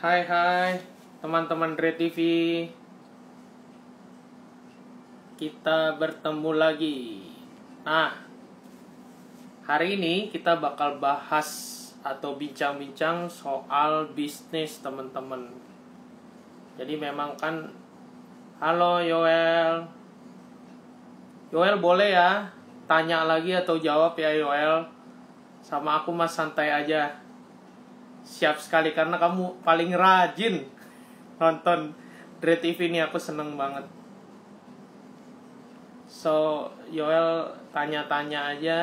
Hai teman-teman Dre TV. Kita bertemu lagi. Nah, hari ini kita bakal bahas atau bincang-bincang soal bisnis teman-teman. Jadi memang kan, halo Yoel. Yoel boleh ya tanya lagi atau jawab ya Yoel. Sama aku mas santai aja. Siap sekali karena kamu paling rajin nonton Dre TV ini, aku seneng banget. So, Yoel tanya-tanya aja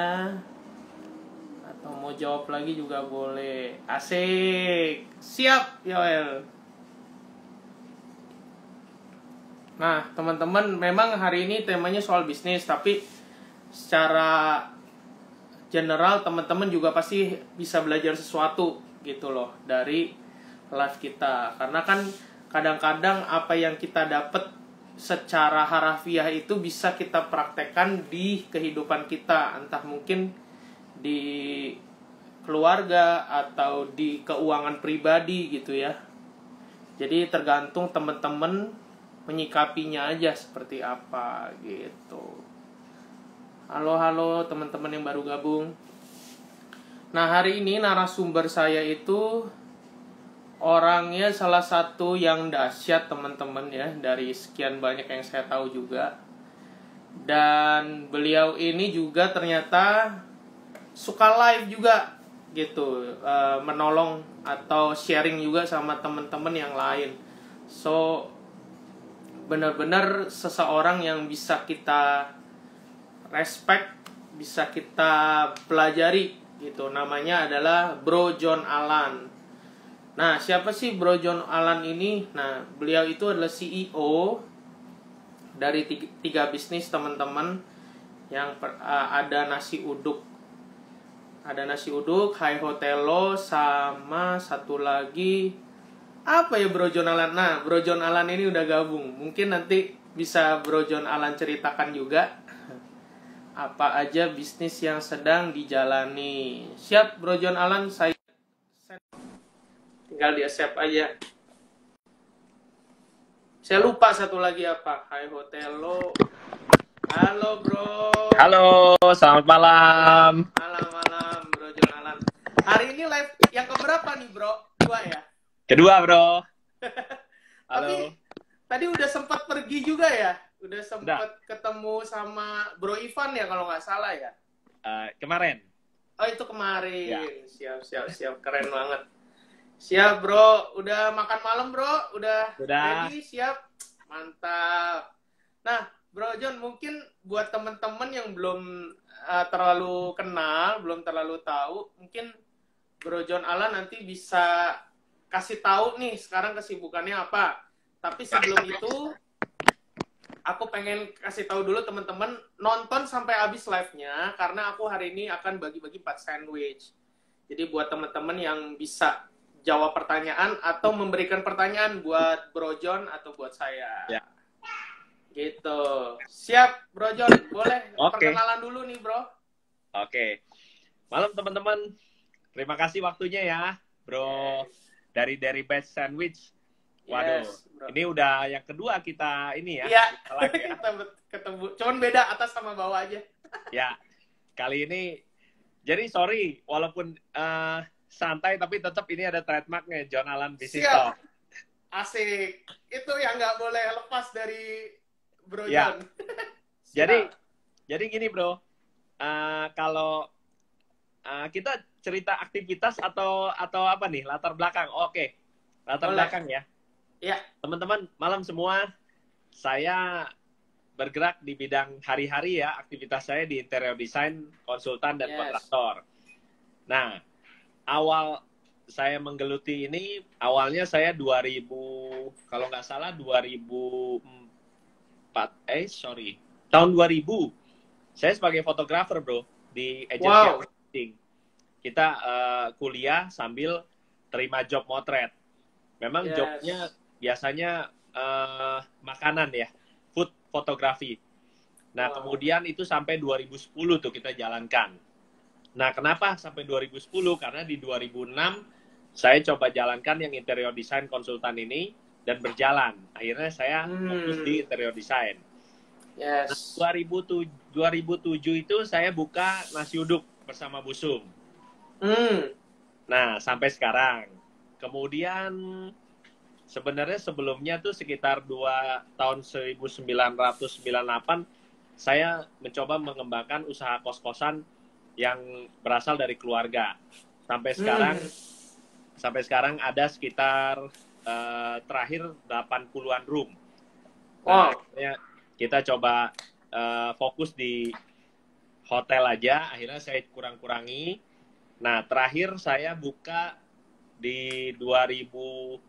atau mau jawab lagi juga boleh. Asik. Siap, Yoel. Nah, teman-teman, memang hari ini temanya soal bisnis, tapi secara general teman-teman juga pasti bisa belajar sesuatu gitu loh dari live kita. Karena kan kadang-kadang apa yang kita dapat secara harafiah itu bisa kita praktekkan di kehidupan kita, entah mungkin di keluarga atau di keuangan pribadi gitu ya. Jadi tergantung teman-teman menyikapinya aja seperti apa gitu. Halo teman-teman yang baru gabung. Nah, hari ini narasumber saya itu orangnya salah satu yang dahsyat teman-teman ya, dari sekian banyak yang saya tahu juga. Dan beliau ini juga ternyata suka live juga gitu, menolong atau sharing juga sama teman-teman yang lain. So, benar-benar seseorang yang bisa kita respect, bisa kita pelajari gitu. Namanya adalah Bro John Alan. Nah, siapa sih Bro John Alan ini? Nah, beliau itu adalah CEO dari tiga bisnis teman-teman, yang ada nasi uduk. Ada nasi uduk, Hai Hotelo, sama satu lagi apa ya Bro John Alan? Nah, Bro John Alan ini udah gabung. Mungkin nanti bisa Bro John Alan ceritakan juga apa aja bisnis yang sedang dijalani. Siap Bro John Alan, saya tinggal di accept aja. Saya lupa satu lagi apa. Hai Hotelo. Halo Bro. Halo, selamat malam. Malam Bro John Alan. Hari ini live yang keberapa nih Bro? 2 ya? Kedua Bro. Halo. Tapi tadi udah sempat pergi juga ya? Udah sempat ketemu sama Bro Ivan ya kalau nggak salah ya? Kemarin. Oh itu kemarin. Ya. Siap. Keren banget. Siap Bro. Udah makan malam Bro? Udah. Ready? Siap. Mantap. Nah Bro John, mungkin buat temen-temen yang belum terlalu kenal, belum terlalu tahu, mungkin Bro John Alan nanti bisa kasih tahu nih sekarang kesibukannya apa. Tapi sebelum itu, aku pengen kasih tahu dulu teman-teman nonton sampai habis live-nya, karena aku hari ini akan bagi-bagi 4 sandwich. Jadi buat teman-teman yang bisa jawab pertanyaan atau memberikan pertanyaan buat Bro John atau buat saya. Ya. Gitu. Siap Bro John, boleh perkenalan dulu nih Bro. Oke. Malam teman-teman. Terima kasih waktunya ya Bro. Dari Best Sandwich. Waduh, ini udah yang kedua kita ini ya. Iya, kita ketemu. Cuman beda atas sama bawah aja. Ya, kali ini, jadi sorry, walaupun santai, tapi tetap ini ada trademarknya, John Alan Business Talk. Asik. Itu yang nggak boleh lepas dari Bro ya. John. Jadi gini Bro, kalau kita cerita aktivitas atau apa nih, latar belakang? Oke, latar belakang ya. Ya. Teman-teman, malam semua, saya bergerak di bidang hari-hari ya, aktivitas saya di interior design, konsultan, dan kontraktor. Nah, awal saya menggeluti ini, awalnya saya 2000, kalau nggak salah 2004, tahun 2000, saya sebagai fotografer Bro, di agency marketing. Kita kuliah sambil terima job motret. Memang jobnya biasanya makanan ya, food fotografi. Nah, kemudian itu sampai 2010 tuh kita jalankan. Nah, kenapa sampai 2010? Karena di 2006 saya coba jalankan yang interior design konsultan ini dan berjalan. Akhirnya saya fokus di interior design. Yes. Nah, 2007 itu saya buka nasi uduk bersama Bu Sum. Nah, sampai sekarang. Kemudian sebenarnya sebelumnya tuh sekitar tahun 1998 saya mencoba mengembangkan usaha kos-kosan yang berasal dari keluarga. Sampai sekarang ada sekitar terakhir 80-an room. Nah, kita coba fokus di hotel aja, akhirnya saya kurang-kurangi. Nah, terakhir saya buka di 2000,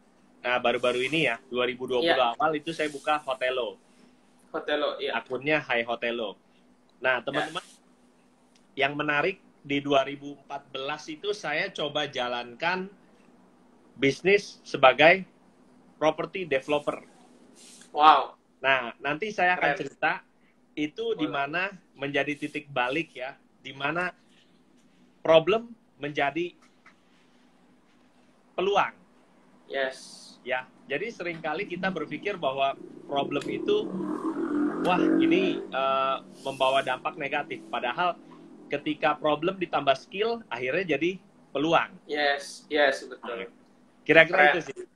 nah baru-baru ini ya, 2020 awal itu saya buka Hotelo. Iya. Akunnya Hai Hotelo. Nah, teman-teman, yang menarik di 2014 itu saya coba jalankan bisnis sebagai property developer. Wow. Nah, nanti saya akan cerita itu di mana menjadi titik balik ya, di mana problem menjadi peluang. Yes. Ya, jadi seringkali kita berpikir bahwa problem itu, wah ini membawa dampak negatif. Padahal ketika problem ditambah skill, akhirnya jadi peluang. Yes, betul. Kira-kira itu sih,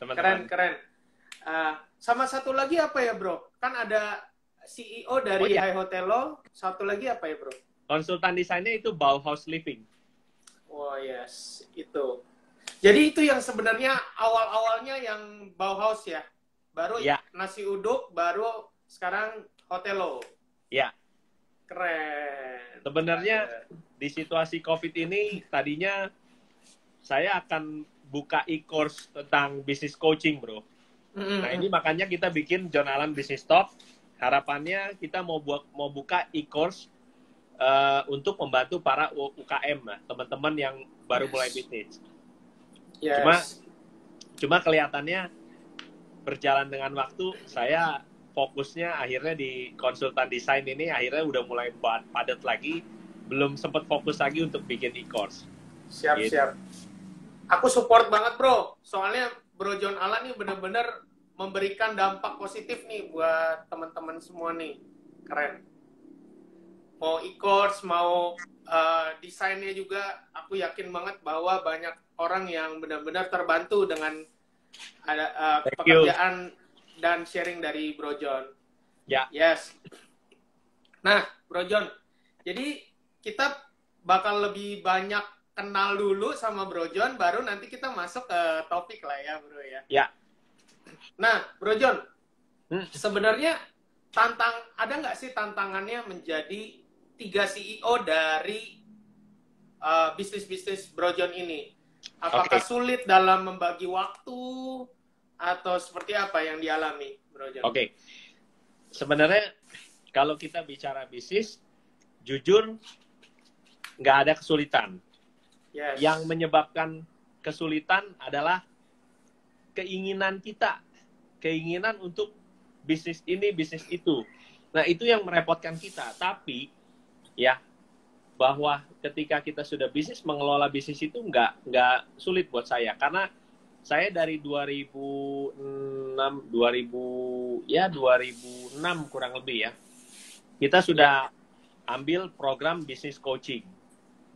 teman-teman. Keren. Sama satu lagi apa ya, Bro? Kan ada CEO dari Hai Hotelo. Satu lagi apa ya, Bro? Konsultan desainnya itu Bauhaus Living. Oh, yes. Itu. Jadi itu yang sebenarnya awal-awalnya yang Bauhaus ya? Baru nasi uduk, baru sekarang Hotelo. Ya. Keren. Sebenarnya di situasi COVID ini, tadinya saya akan buka e-course tentang business coaching, Bro. Nah, ini makanya kita bikin John Allen Business Talk. Harapannya kita mau buka e-course untuk membantu para UKM, teman-teman yang baru mulai bisnis. Cuma kelihatannya berjalan dengan waktu, saya fokusnya akhirnya di konsultan desain ini, akhirnya udah mulai padat lagi, belum sempat fokus lagi untuk bikin e-course. Siap. Aku support banget, Bro. Soalnya Bro John Allen nih benar-benar memberikan dampak positif nih buat teman-teman semua nih. Keren. Mau e-course, mau desainnya juga, aku yakin banget bahwa banyak orang yang benar-benar terbantu dengan ada pekerjaan dan sharing dari Bro John. Ya. Yes. Nah, Bro John, jadi kita bakal lebih banyak kenal dulu sama Bro John, baru nanti kita masuk ke topik lah ya, Bro ya. Ya. Nah, Bro John, sebenarnya ada nggak sih tantangannya menjadi 3 CEO dari bisnis-bisnis Bro John ini? Apakah sulit dalam membagi waktu atau seperti apa yang dialami, Bro John? Oke. Sebenarnya kalau kita bicara bisnis, jujur nggak ada kesulitan. Yes. Yang menyebabkan kesulitan adalah keinginan kita, keinginan untuk bisnis ini, bisnis itu. Nah, itu yang merepotkan kita. Tapi ya, bahwa ketika kita sudah bisnis, mengelola bisnis itu nggak sulit buat saya, karena saya dari 2006 kurang lebih ya, kita sudah ambil program bisnis coaching.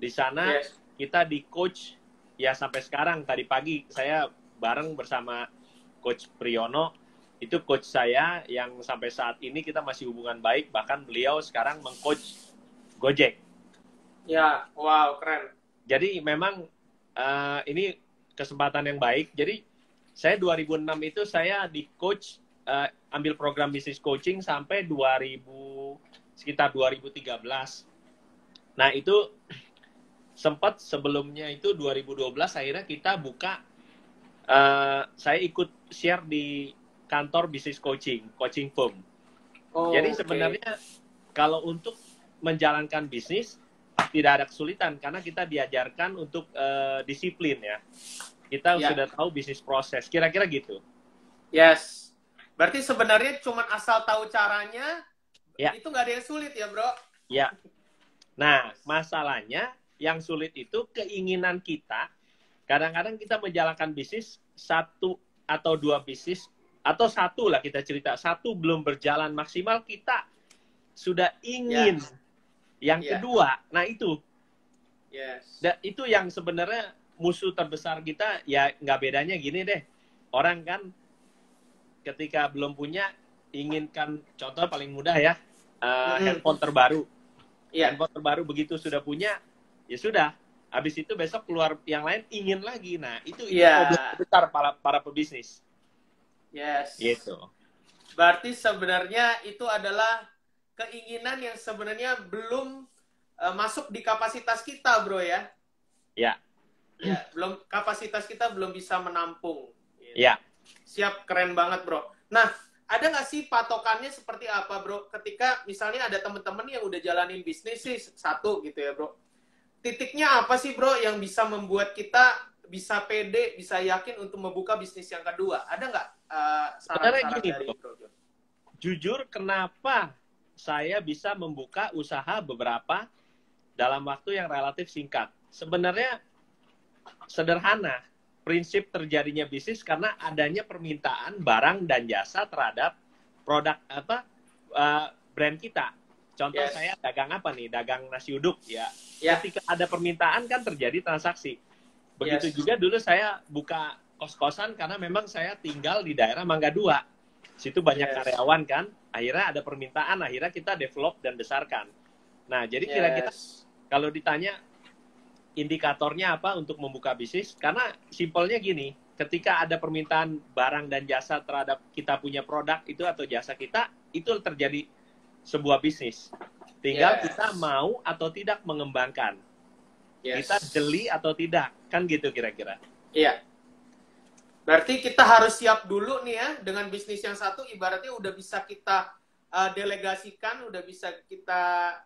Di sana kita di coach ya sampai sekarang. Tadi pagi saya bareng bersama Coach Priyono, itu coach saya yang sampai saat ini kita masih hubungan baik, bahkan beliau sekarang mengcoach Gojek. Ya, wow, keren. Jadi memang ini kesempatan yang baik. Jadi saya 2006 itu saya di coach, ambil program bisnis coaching sampai sekitar 2013. Nah, itu sempat sebelumnya itu 2012 akhirnya kita buka, saya ikut share di kantor bisnis coaching firm. Jadi sebenarnya kalau untuk menjalankan bisnis tidak ada kesulitan, karena kita diajarkan untuk disiplin ya. Kita sudah tahu bisnis proses, kira-kira gitu. Yes. Berarti sebenarnya cuma asal tahu caranya, itu nggak ada yang sulit ya, Bro? Ya. Nah, masalahnya yang sulit itu keinginan kita Kadang-kadang kita menjalankan bisnis, satu atau dua bisnis, atau satu lah kita cerita, satu belum berjalan maksimal, kita sudah ingin yang kedua. Nah itu. Dan itu yang sebenarnya musuh terbesar kita, ya nggak bedanya gini deh. Orang kan ketika belum punya, inginkan, contoh paling mudah ya, handphone terbaru. Handphone terbaru begitu sudah punya, ya sudah. Habis itu besok keluar yang lain ingin lagi. Nah itu problem besar para pebisnis. Gitu. Berarti sebenarnya itu adalah keinginan yang sebenarnya belum masuk di kapasitas kita, bro ya. Ya, belum, kapasitas kita belum bisa menampung. Gitu. Ya. Siap, keren banget, bro. Nah, ada nggak sih patokannya seperti apa, bro? Ketika misalnya ada teman-teman yang udah jalanin bisnis sih satu gitu ya, bro. Titiknya apa sih, bro, yang bisa membuat kita bisa pede, bisa yakin untuk membuka bisnis yang kedua? Ada nggak saran-saran dari bro John? Jujur, kenapa saya bisa membuka usaha beberapa dalam waktu yang relatif singkat? Sebenarnya sederhana. Prinsip terjadinya bisnis karena adanya permintaan barang dan jasa terhadap produk brand kita. Contoh saya dagang apa nih? Dagang nasi uduk ya. Ketika ada permintaan kan terjadi transaksi. Begitu juga dulu saya buka kos-kosan karena memang saya tinggal di daerah Mangga 2. Situ banyak karyawan kan. Akhirnya ada permintaan, akhirnya kita develop dan besarkan. Nah, jadi kira-kira kalau ditanya indikatornya apa untuk membuka bisnis? Karena simpelnya gini, ketika ada permintaan barang dan jasa terhadap kita punya produk itu atau jasa kita, itu terjadi sebuah bisnis. Tinggal kita mau atau tidak mengembangkan. Kita jeli atau tidak, kan gitu kira-kira. Iya. Berarti kita harus siap dulu nih ya, dengan bisnis yang satu ibaratnya udah bisa kita delegasikan, udah bisa kita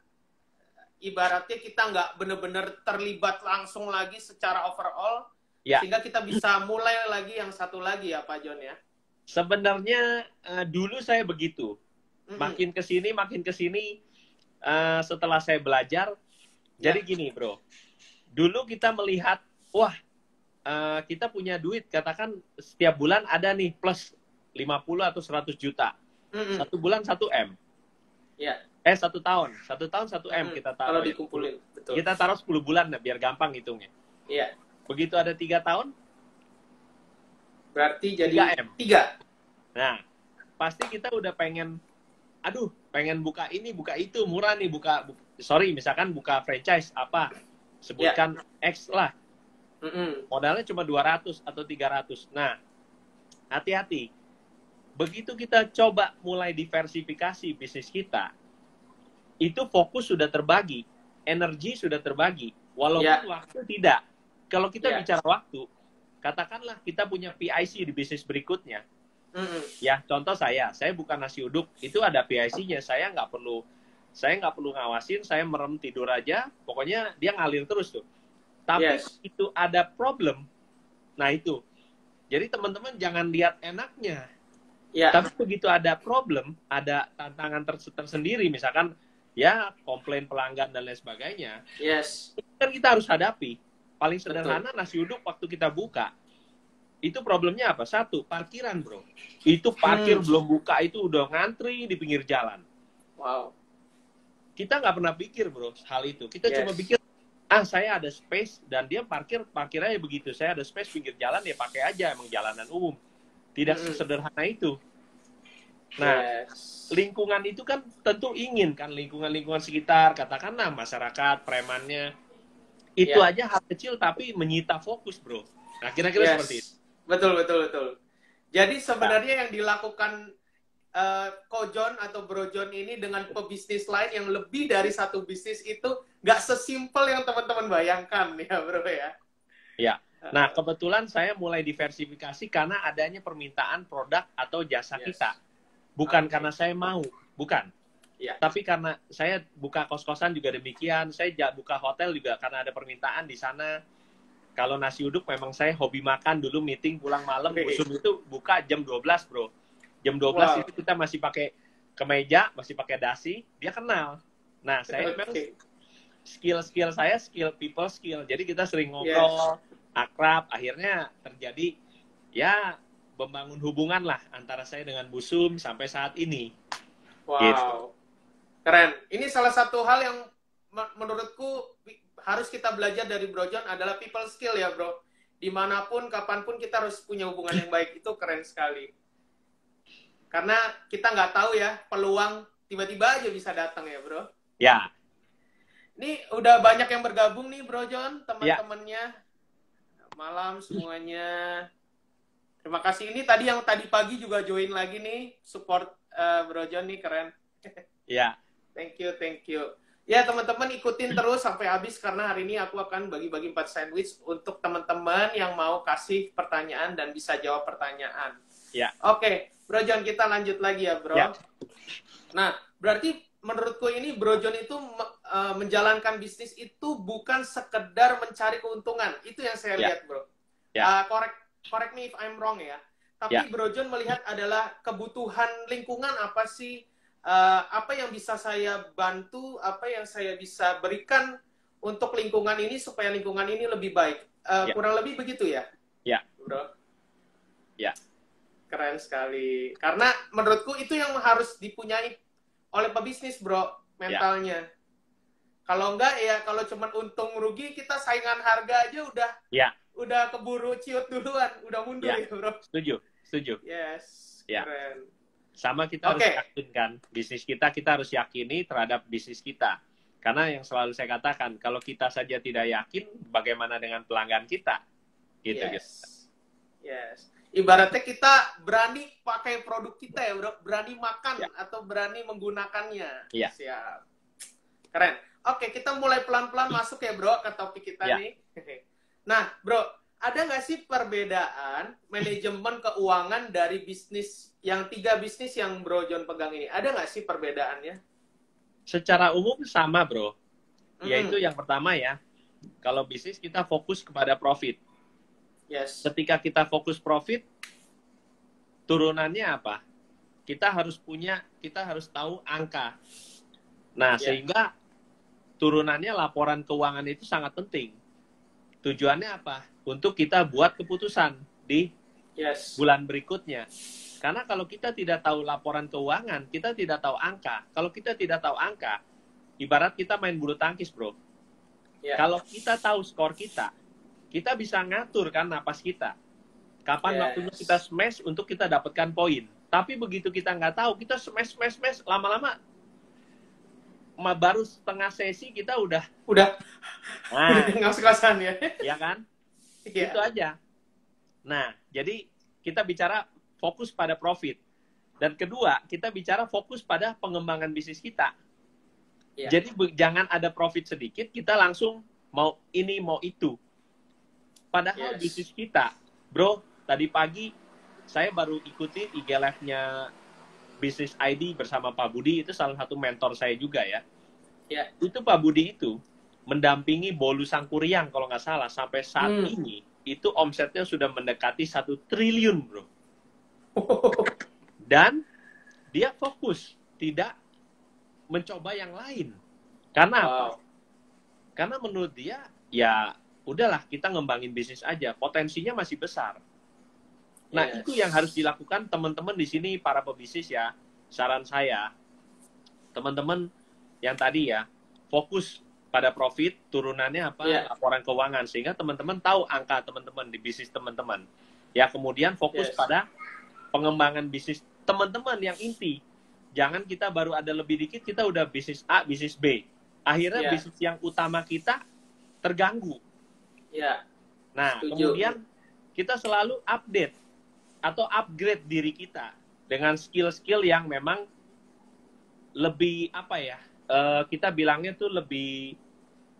ibaratnya kita nggak benar-benar terlibat langsung lagi secara overall, sehingga kita bisa mulai lagi yang satu lagi ya Pak John ya. Sebenarnya dulu saya begitu, makin kesini setelah saya belajar, jadi gini bro, dulu kita melihat, wah kita punya duit, katakan setiap bulan ada nih plus 50 atau 100 juta, satu bulan 1 M. 1 tahun 1 M kita taruh. Kalau dikumpulin, betul. Kita taruh 10 bulan nah, biar gampang hitungnya. Begitu ada 3 tahun, berarti jadi 3. Nah, pasti kita udah pengen buka ini, buka itu, murah nih, misalkan buka franchise apa, sebutkan X lah. Modalnya cuma 200 atau 300. Nah, hati-hati. Begitu kita coba mulai diversifikasi bisnis kita, itu fokus sudah terbagi, energi sudah terbagi, walaupun waktu tidak. Kalau kita bicara waktu, katakanlah kita punya PIC di bisnis berikutnya. Ya, contoh saya bukan nasi uduk, itu ada PIC-nya, saya nggak perlu ngawasin, saya merem tidur aja, pokoknya dia ngalir terus tuh. Tapi itu ada problem, nah itu. Jadi teman-teman jangan lihat enaknya. Tapi begitu ada problem, ada tantangan tersendiri, misalkan ya komplain pelanggan dan lain sebagainya, itu kan kita harus hadapi. Paling sederhana nasi uduk waktu kita buka, itu problemnya apa? Satu, parkiran bro. Itu parkir belum buka itu udah ngantri di pinggir jalan. Wow. Kita nggak pernah pikir bro hal itu. Kita cuma pikir, saya ada space dan dia parkirnya begitu. Saya ada space pinggir jalan, ya pakai aja, emang jalanan umum. Tidak sesederhana itu. Nah, lingkungan itu kan tentu ingin kan, lingkungan sekitar, katakanlah masyarakat, premannya, itu aja hal kecil tapi menyita fokus bro. Nah, kira-kira seperti itu. Betul. Jadi sebenarnya yang dilakukan Ko John atau Bro John ini dengan pebisnis lain yang lebih dari satu bisnis itu nggak sesimpel yang teman-teman bayangkan ya bro ya. Ya. Nah, kebetulan saya mulai diversifikasi karena adanya permintaan produk atau jasa kita. Bukan karena saya mau, bukan. Tapi karena saya buka kos-kosan juga demikian, saya buka hotel juga karena ada permintaan di sana. Kalau nasi uduk memang saya hobi makan, dulu meeting pulang malam, usum itu buka jam 12 bro. Jam 12 itu kita masih pakai kemeja, masih pakai dasi, dia kenal. Nah, saya memang skill saya, skill people skill. Jadi kita sering ngobrol, akrab, akhirnya terjadi ya membangun hubungan lah antara saya dengan Busum sampai saat ini. Wow, Gitu. keren. Ini salah satu hal yang menurutku harus kita belajar dari Bro John adalah people skill ya bro. Dimanapun, kapanpun kita harus punya hubungan yang baik. Itu keren sekali. Karena kita nggak tahu ya, peluang tiba-tiba aja bisa datang ya bro. Ya. Ini udah banyak yang bergabung nih Bro John, teman-temannya. Malam semuanya. Terima kasih. Ini tadi yang tadi pagi juga join lagi nih, support Bro John nih, keren. Ya. Thank you. Ya teman-teman ikutin terus sampai habis karena hari ini aku akan bagi-bagi 4 sandwich untuk teman-teman yang mau kasih pertanyaan dan bisa jawab pertanyaan. Ya. Oke, Bro John kita lanjut lagi ya Bro. Ya. Nah, berarti menurutku ini Bro John itu menjalankan bisnis itu bukan sekedar mencari keuntungan. Itu yang saya lihat Bro. Ya. Correct me if I'm wrong ya. Tapi Bro John melihat adalah kebutuhan lingkungan apa sih? Apa yang bisa saya bantu, apa yang saya bisa berikan untuk lingkungan ini supaya lingkungan ini lebih baik. Kurang lebih begitu ya? Ya. Bro? Ya. Keren sekali. Karena menurutku itu yang harus dipunyai oleh pebisnis, bro, mentalnya. Kalau enggak ya, kalau cuma untung rugi, kita saingan harga aja udah keburu ciut duluan, udah mundur ya, bro. Setuju. Yes, ya. Keren. Sama kita harus yakinkan bisnis kita harus yakini terhadap bisnis kita. Karena yang selalu saya katakan, kalau kita saja tidak yakin, bagaimana dengan pelanggan kita? Gitu. Yes. Ibaratnya kita berani pakai produk kita ya bro, berani makan atau berani menggunakannya. Siap. Keren. Oke, kita mulai pelan-pelan masuk ya bro ke topik kita nih. Nah bro, ada nggak sih perbedaan manajemen keuangan dari bisnis yang 3 bisnis yang Bro John pegang ini? Ada nggak sih perbedaannya? Secara umum sama bro. Yaitu yang pertama ya, kalau bisnis kita fokus kepada profit. Yes. Ketika kita fokus profit, turunannya apa? Kita harus tahu angka. Nah, sehingga turunannya laporan keuangan itu sangat penting. Tujuannya apa? Untuk kita buat keputusan di bulan berikutnya. Karena kalau kita tidak tahu laporan keuangan, kita tidak tahu angka. Kalau kita tidak tahu angka, ibarat kita main bulu tangkis, bro. Kalau kita tahu skor kita bisa ngatur kan napas kita. Kapan waktunya kita smash untuk kita dapatkan poin. Tapi begitu kita nggak tahu, kita smash, lama-lama baru setengah sesi kita udah ngas-ngasan ya. Ya kan? Itu aja. Nah, jadi kita bicara fokus pada profit. Dan kedua, kita bicara fokus pada pengembangan bisnis kita. Jadi jangan ada profit sedikit, kita langsung mau ini, mau itu. Padahal bisnis kita, bro, tadi pagi saya baru ikuti IG Live-nya Business ID bersama Pak Budi, itu salah satu mentor saya juga ya. Itu Pak Budi itu mendampingi Bolu Sangkuriang kalau nggak salah, sampai saat ini, itu omsetnya sudah mendekati 1 triliun, bro. Dan dia fokus, tidak mencoba yang lain. Karena apa? Karena menurut dia, ya udahlah kita ngembangin bisnis aja, potensinya masih besar. Nah, itu yang harus dilakukan teman-teman di sini, para pebisnis ya. Saran saya, teman-teman yang tadi ya, fokus pada profit, turunannya apa, laporan keuangan. Sehingga teman-teman tahu angka teman-teman di bisnis teman-teman. Ya, kemudian fokus pada pengembangan bisnis teman-teman yang inti. Jangan kita baru ada lebih dikit, kita udah bisnis A, bisnis B. Akhirnya bisnis yang utama kita terganggu. Nah, kemudian kita selalu update atau upgrade diri kita dengan skill-skill yang memang lebih kita bilangnya tuh lebih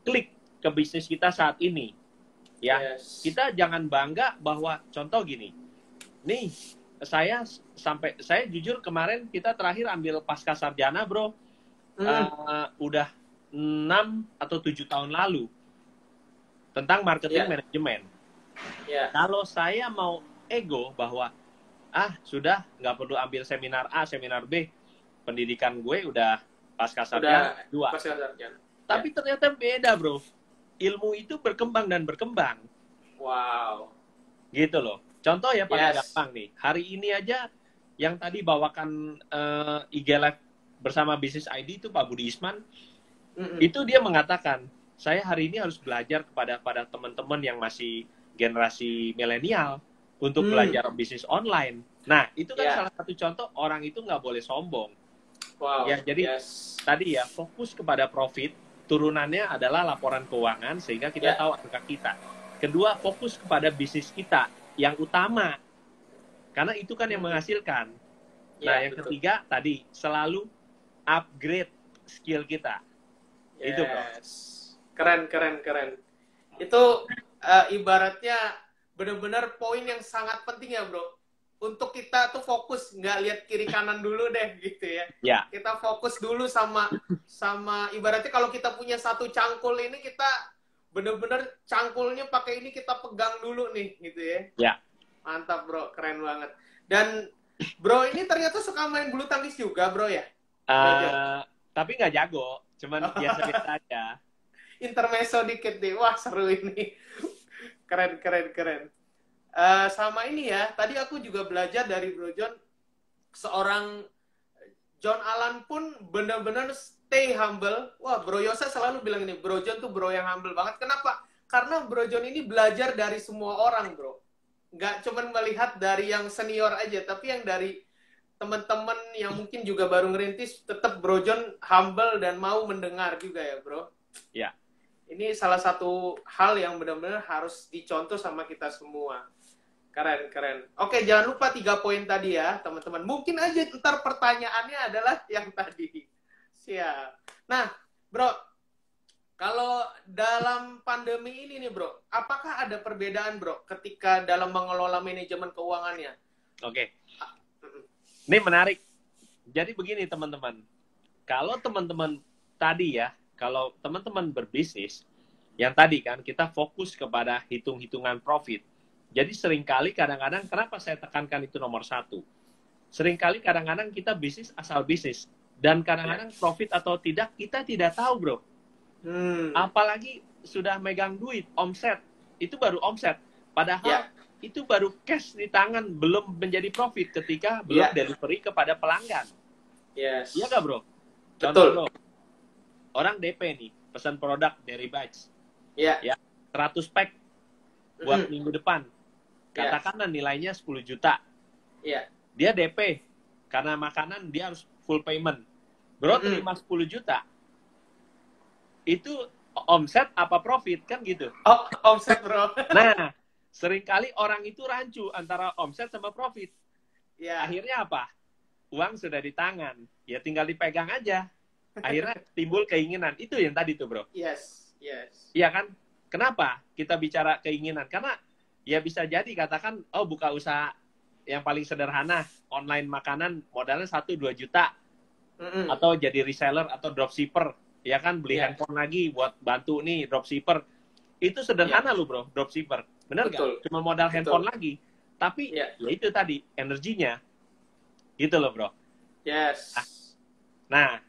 klik ke bisnis kita saat ini. Kita jangan bangga bahwa contoh gini. Nih, saya jujur kemarin kita terakhir ambil pasca sarjana, bro. Udah 6 atau 7 tahun lalu. Tentang marketing manajemen. Kalau saya mau ego bahwa sudah nggak perlu ambil seminar A, seminar B, pendidikan gue udah pasca sarjana 2. Tapi ternyata beda, bro. Ilmu itu berkembang dan berkembang. Wow. Gitu loh. Contoh ya paling Yes. gampang nih. Hari ini aja yang tadi bawakan IG Live bersama Business ID itu Pak Budi Isman, itu dia mengatakan, saya hari ini harus belajar kepada teman-teman yang masih generasi milenial untuk belajar bisnis online. Nah, itu kan salah satu contoh orang itu nggak boleh sombong. Wow. Ya, jadi tadi ya fokus kepada profit, turunannya adalah laporan keuangan sehingga kita tahu angka kita. Kedua, fokus kepada bisnis kita yang utama. Karena itu kan yang menghasilkan. Nah, yang ketiga tadi selalu upgrade skill kita. Itu, Bro. Keren. Itu ibaratnya benar-benar poin yang sangat penting ya, Bro. Untuk kita tuh fokus, nggak lihat kiri kanan dulu deh, gitu ya. Ya. Kita fokus dulu sama ibaratnya kalau kita punya satu cangkul ini, kita benar-benar cangkulnya pakai ini kita pegang dulu nih, gitu ya. Ya. Mantap, Bro. Keren banget. Dan Bro ini ternyata suka main bulu tangkis juga, Bro ya? Tapi nggak jago, cuman biasa-biasa aja. Intermezzo dikit deh. Wah, seru ini. Keren. Sama ini ya, tadi aku juga belajar dari Bro John, seorang John Alan pun benar-benar stay humble. Wah, Bro Yosa selalu bilang ini, Bro John tuh bro yang humble banget. Kenapa? Karena Bro John ini belajar dari semua orang, Bro. Nggak cuma melihat dari yang senior aja, tapi yang dari teman-teman yang mungkin juga baru ngerintis, tetap Bro John humble dan mau mendengar juga ya, Bro. Ya. Ini salah satu hal yang benar-benar harus dicontoh sama kita semua. Keren. Oke, jangan lupa 3 poin tadi ya, teman-teman. Mungkin aja ntar pertanyaannya adalah yang tadi. Siap. Nah, Bro, kalau dalam pandemi ini nih, Bro, apakah ada perbedaan, Bro, ketika dalam mengelola manajemen keuangannya? Oke. Ini menarik. Jadi begini, teman-teman. Kalau teman-teman tadi ya, kalau teman-teman berbisnis, yang tadi kan kita fokus kepada hitung-hitungan profit. Jadi seringkali kadang-kadang, kenapa saya tekankan itu nomor 1? Seringkali kadang-kadang kita bisnis asal bisnis. Dan kadang-kadang profit atau tidak, kita tidak tahu, Bro. Apalagi sudah megang duit, omset. Itu baru omset. Padahal itu baru cash di tangan, belum menjadi profit ketika belum delivery kepada pelanggan. Yes. Iya nggak, Bro? Contoh, Bro. Orang DP nih, pesan produk dari Batch. Ya. 100 pack buat minggu depan. Katakanlah nilainya 10 juta. Dia DP. Karena makanan dia harus full payment. Bro, terima 10 juta. Itu omset apa profit, kan gitu? Oh, omset, Bro. Nah, seringkali orang itu rancu antara omset sama profit. Akhirnya apa? Uang sudah di tangan. Ya tinggal dipegang aja. Akhirnya timbul keinginan. Itu yang tadi tuh, Bro. Yes. Iya kan? Kenapa kita bicara keinginan? Karena ya bisa jadi katakan, oh buka usaha yang paling sederhana, online makanan, modalnya 1-2 juta. Atau jadi reseller atau dropshipper. Ya kan, beli handphone lagi buat bantu nih dropshipper. Itu sederhana loh, Bro, dropshipper. Bener nggak? Cuma modal handphone lagi. Tapi ya itu tadi, energinya. Gitu loh, Bro. Yes. Nah,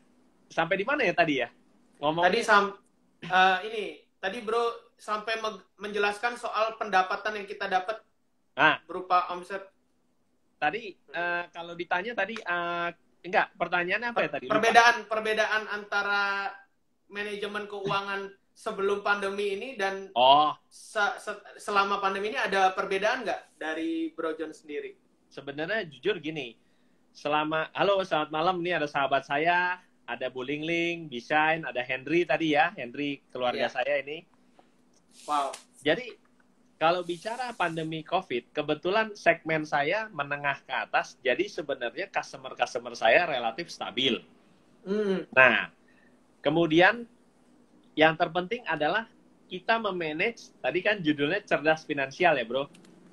sampai di mana ya tadi ya? Ngomong tadi tadi Bro sampai menjelaskan soal pendapatan yang kita dapat berupa omset. Tadi kalau ditanya tadi enggak, pertanyaannya apa ya tadi? Perbedaan antara manajemen keuangan sebelum pandemi ini dan selama pandemi ini, ada perbedaan nggak dari Bro John sendiri? Sebenarnya jujur gini, halo selamat malam, ini ada sahabat saya, ada Bu Lingling, Bisain, ada Henry tadi ya, Henry keluarga saya ini. Wow. Jadi kalau bicara pandemi COVID, kebetulan segmen saya menengah ke atas, jadi sebenarnya customer saya relatif stabil. Nah, kemudian yang terpenting adalah kita memanage, tadi kan judulnya cerdas finansial ya, Bro.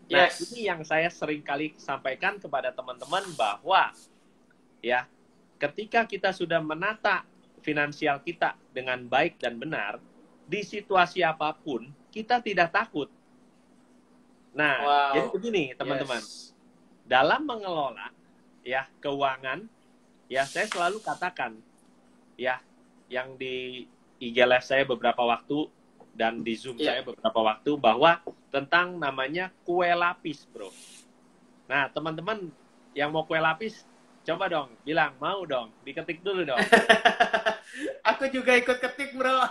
Nah, ini yang saya sering kali sampaikan kepada teman-teman bahwa ya, ketika kita sudah menata finansial kita dengan baik dan benar, di situasi apapun, kita tidak takut. Nah, jadi begini, teman-teman. Dalam mengelola ya keuangan, ya saya selalu katakan ya, yang di IG Live saya beberapa waktu dan di Zoom saya beberapa waktu, bahwa tentang namanya kue lapis, bro. Nah, teman-teman yang mau kue lapis, coba dong, bilang mau dong, diketik dulu dong. Aku juga ikut ketik, bro.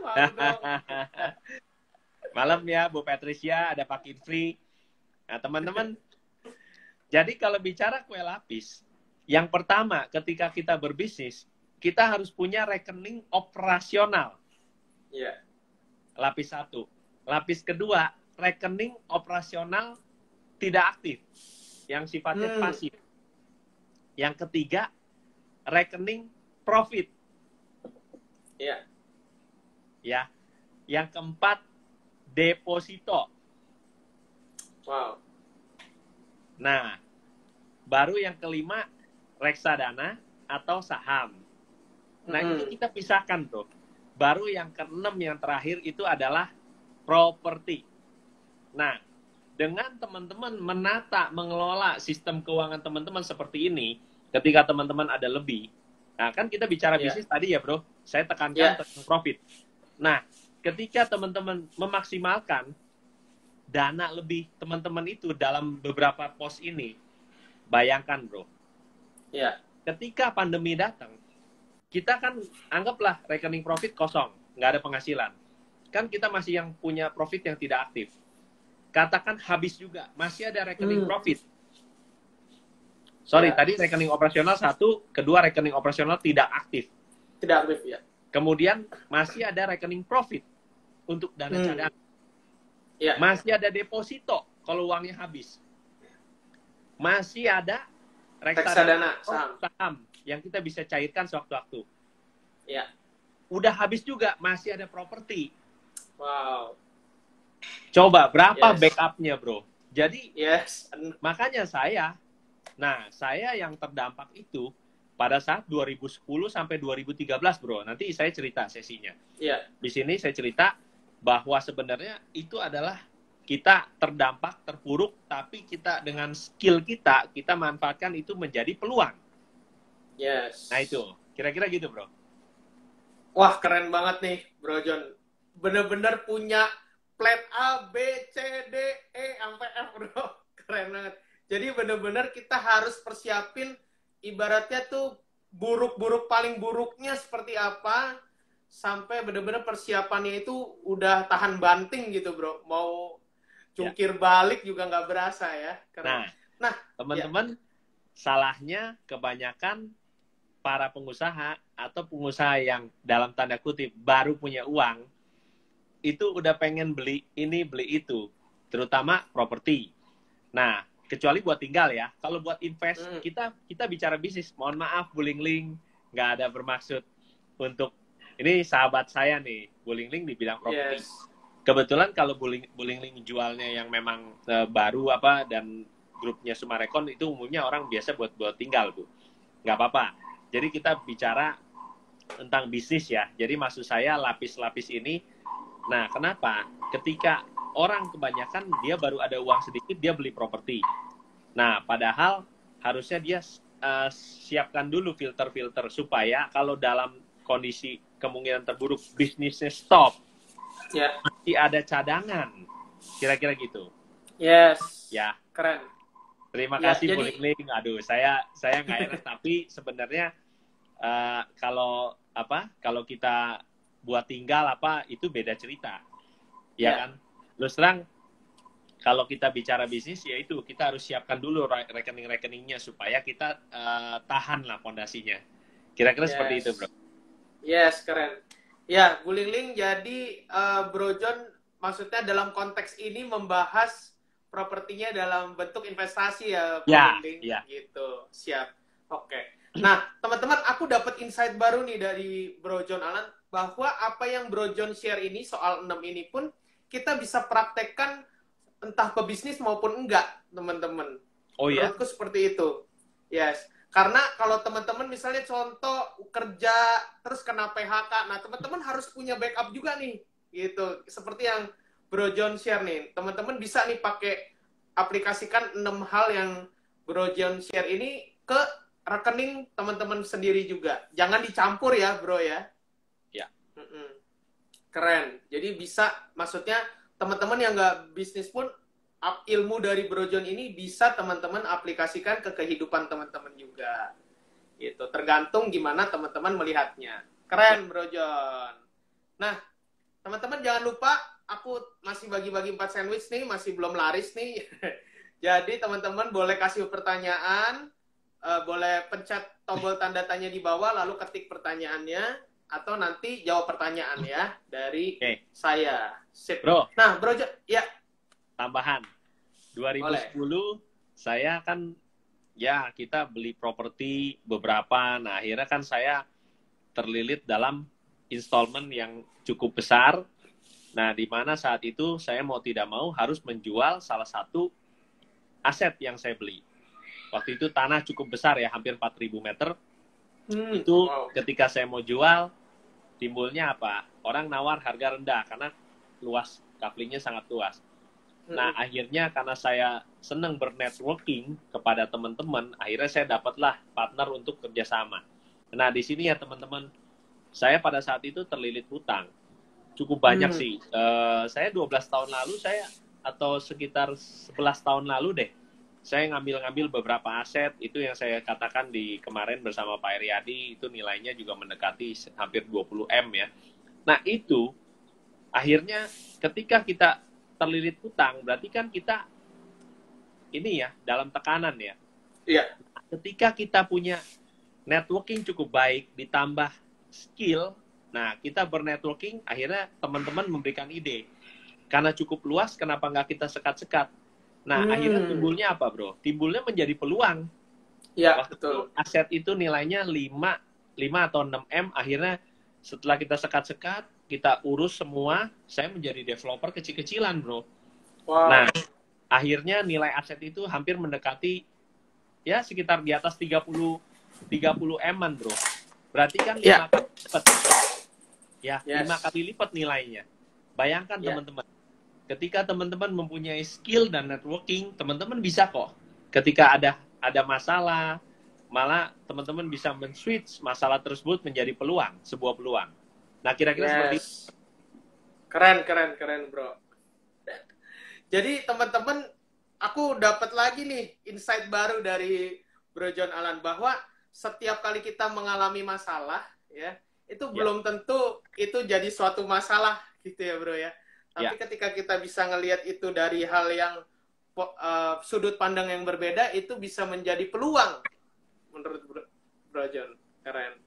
Mau dong. Malam ya, Bu Patricia, ada Pak Infri. Nah, teman-teman, jadi kalau bicara kue lapis, yang pertama ketika kita berbisnis, kita harus punya rekening operasional. Iya. Lapis 1. Lapis kedua, rekening operasional tidak aktif, yang sifatnya pasif. Yang ketiga, rekening profit. Iya. Ya. Yang keempat, deposito. Wow. Nah, baru yang kelima, reksadana atau saham. Nah, itu kita pisahkan, bro. Baru yang keenam, yang terakhir itu adalah properti. Nah, dengan teman-teman menata, mengelola sistem keuangan teman-teman seperti ini, ketika teman-teman ada lebih, nah kan kita bicara bisnis tadi ya, bro, saya tekankan tentang profit. Nah, ketika teman-teman memaksimalkan dana lebih teman-teman itu dalam beberapa pos ini, bayangkan, bro, ketika pandemi datang, kita kan anggaplah rekening profit kosong, nggak ada penghasilan. Kan kita masih yang punya profit yang tidak aktif. Katakan habis juga, masih ada rekening profit. Sorry, tadi rekening operasional 1, kedua rekening operasional tidak aktif. Tidak aktif, ya. Kemudian masih ada rekening profit untuk dana cadangan. Masih ada deposito kalau uangnya habis. Masih ada reksadana saham yang kita bisa cairkan sewaktu-waktu. Ya. Udah habis juga, masih ada properti. Wow. Coba berapa backupnya, bro? Jadi, makanya saya yang terdampak itu pada saat 2010 sampai 2013, bro. Nanti saya cerita sesinya. Di sini saya cerita bahwa sebenarnya itu adalah kita terdampak, terpuruk, tapi kita dengan skill kita manfaatkan itu menjadi peluang. Nah itu, kira-kira gitu, bro. Wah, keren banget nih, Bro John. Bener-bener punya plat A, B, C, D, E, sampai F, bro. Keren banget. Jadi bener-bener kita harus persiapin, ibaratnya tuh buruk-buruk paling buruknya seperti apa, sampai bener-bener persiapannya itu udah tahan banting gitu, bro. Mau jungkir balik juga nggak berasa ya. Keren. Nah, teman-teman, salahnya kebanyakan para pengusaha atau pengusaha yang dalam tanda kutip baru punya uang, itu udah pengen beli ini, beli itu, terutama properti. Nah, kecuali buat tinggal ya. Kalau buat invest, kita bicara bisnis. Mohon maaf, Bu Lingling, nggak ada bermaksud untuk, ini sahabat saya nih, Bu Lingling di bidang properti. Kebetulan kalau Bu Lingling jualnya yang memang baru dan grupnya Sumarekon, itu umumnya orang biasa buat tinggal, Bu. Nggak apa-apa. Jadi kita bicara tentang bisnis ya. Jadi maksud saya lapis-lapis ini, nah kenapa? Ketika orang kebanyakan dia baru ada uang sedikit, dia beli properti. Nah, padahal harusnya dia siapkan dulu filter-filter supaya kalau dalam kondisi kemungkinan terburuk bisnisnya stop, masih ada cadangan. Kira-kira gitu. Yes. Ya. Keren. Terima kasih, Bu Lingling. Aduh, saya nggak enak, tapi sebenarnya kalau kita buat tinggal itu beda cerita. Ya kan? Terus terang, kalau kita bicara bisnis, yaitu kita harus siapkan dulu rekening-rekeningnya supaya kita tahan lah fondasinya. Kira-kira seperti itu, bro. Yes, keren. Ya, Bu Lingling, jadi Bro John maksudnya dalam konteks ini membahas propertinya dalam bentuk investasi ya, Bu Lingling. Gitu. Siap. Oke. Nah, teman-teman, aku dapat insight baru nih dari Bro John Alan, bahwa apa yang Bro John share ini soal 6 ini pun kita bisa praktekkan entah pebisnis maupun enggak, teman-teman. Oh iya? Menurutku seperti itu. Yes. Karena kalau teman-teman misalnya contoh kerja terus kena PHK, nah teman-teman harus punya backup juga nih. Gitu. Seperti yang Bro John share nih. Teman-teman bisa nih pakai aplikasikan 6 hal yang Bro John share ini ke rekening teman-teman sendiri juga. Jangan dicampur ya, bro ya. Ya. Keren. Jadi bisa, maksudnya teman-teman yang nggak bisnis pun ilmu dari Bro John ini bisa teman-teman aplikasikan ke kehidupan teman-teman juga. Gitu. Tergantung gimana teman-teman melihatnya. Keren Bro John. Nah, teman-teman jangan lupa aku masih bagi-bagi 4 sandwich nih, masih belum laris nih. Jadi teman-teman boleh kasih pertanyaan, boleh pencet tombol tanda tanya di bawah lalu ketik pertanyaannya atau nanti jawab pertanyaan ya dari saya. Sip. Bro. Nah, Bro John, ya. Tambahan. 2010 boleh. Saya kan ya kita beli properti beberapa. Nah, akhirnya kan saya terlilit dalam installment yang cukup besar. Nah, di mana saat itu saya mau tidak mau harus menjual salah satu aset yang saya beli. Waktu itu tanah cukup besar ya, hampir 4.000 meter. Itu ketika saya mau jual, timbulnya apa? Orang nawar harga rendah karena luas, couplingnya sangat luas. Nah, akhirnya karena saya senang bernetworking kepada teman-teman, akhirnya saya dapatlah partner untuk kerjasama. Nah, di sini ya teman-teman, saya pada saat itu terlilit hutang. Cukup banyak sih. Saya 12 tahun lalu, atau sekitar 11 tahun lalu deh, saya ngambil beberapa aset, itu yang saya katakan di kemarin bersama Pak Eryadi, itu nilainya juga mendekati hampir 20 M ya. Nah, itu akhirnya ketika kita terlilit hutang, berarti kan kita ini ya, dalam tekanan ya. Iya. Ketika kita punya networking cukup baik, ditambah skill, nah kita bernetworking, akhirnya teman-teman memberikan ide. Karena cukup luas, kenapa nggak kita sekat-sekat? Nah, akhirnya timbulnya apa, bro? Timbulnya menjadi peluang. Ya, waktu betul. Aset itu nilainya 5 atau 6 M, akhirnya setelah kita sekat-sekat, kita urus semua, saya menjadi developer kecil-kecilan, bro. Wow. Nah, akhirnya nilai aset itu hampir mendekati, ya sekitar di atas 30 M-an, bro. Berarti kan 5 kali lipat. Ya, 5 kali lipat nilainya. Bayangkan teman-teman, ketika teman-teman mempunyai skill dan networking, teman-teman bisa kok. Ketika ada masalah, malah teman-teman bisa men-switch masalah tersebut menjadi peluang, sebuah peluang. Nah, kira-kira seperti itu. Keren, bro. Jadi, teman-teman, aku dapat lagi nih insight baru dari Bro John Alan, bahwa setiap kali kita mengalami masalah, ya, itu belum tentu itu jadi suatu masalah, gitu ya, bro ya. Tapi ketika kita bisa ngelihat itu dari hal yang sudut pandang yang berbeda, itu bisa menjadi peluang, menurut Bro John. Keren.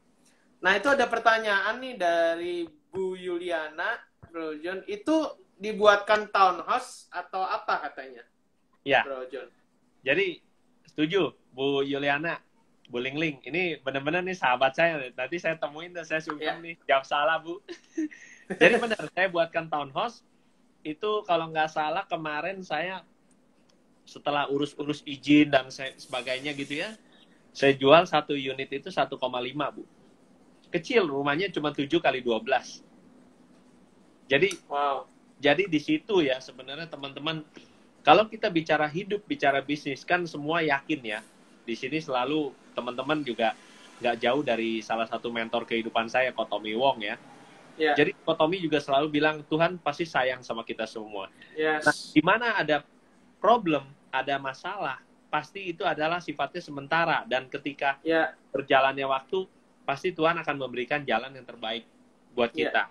Nah, itu ada pertanyaan nih dari Bu Yuliana, Bro John. Itu dibuatkan townhouse atau apa katanya? Ya. Bro John. Jadi, setuju, Bu Yuliana, Bu Lingling. Ini benar-benar nih sahabat saya. Nanti saya temuin dan saya sungkem nih. Jawab salah, Bu. Jadi benar, saya buatkan townhouse. Itu kalau nggak salah kemarin saya setelah urus-urus izin dan sebagainya gitu ya, saya jual satu unit itu 1,5, Bu. Kecil, rumahnya cuma 7 kali 12. Jadi, jadi di situ ya sebenarnya teman-teman, kalau kita bicara hidup, bicara bisnis, kan semua yakin ya. Di sini selalu teman-teman juga nggak jauh dari salah satu mentor kehidupan saya, Ko Tommy Wong ya. Jadi Ko Tommy juga selalu bilang, Tuhan pasti sayang sama kita semua. Nah, di mana ada problem, ada masalah, pasti itu adalah sifatnya sementara. Dan ketika berjalannya waktu, pasti Tuhan akan memberikan jalan yang terbaik buat kita.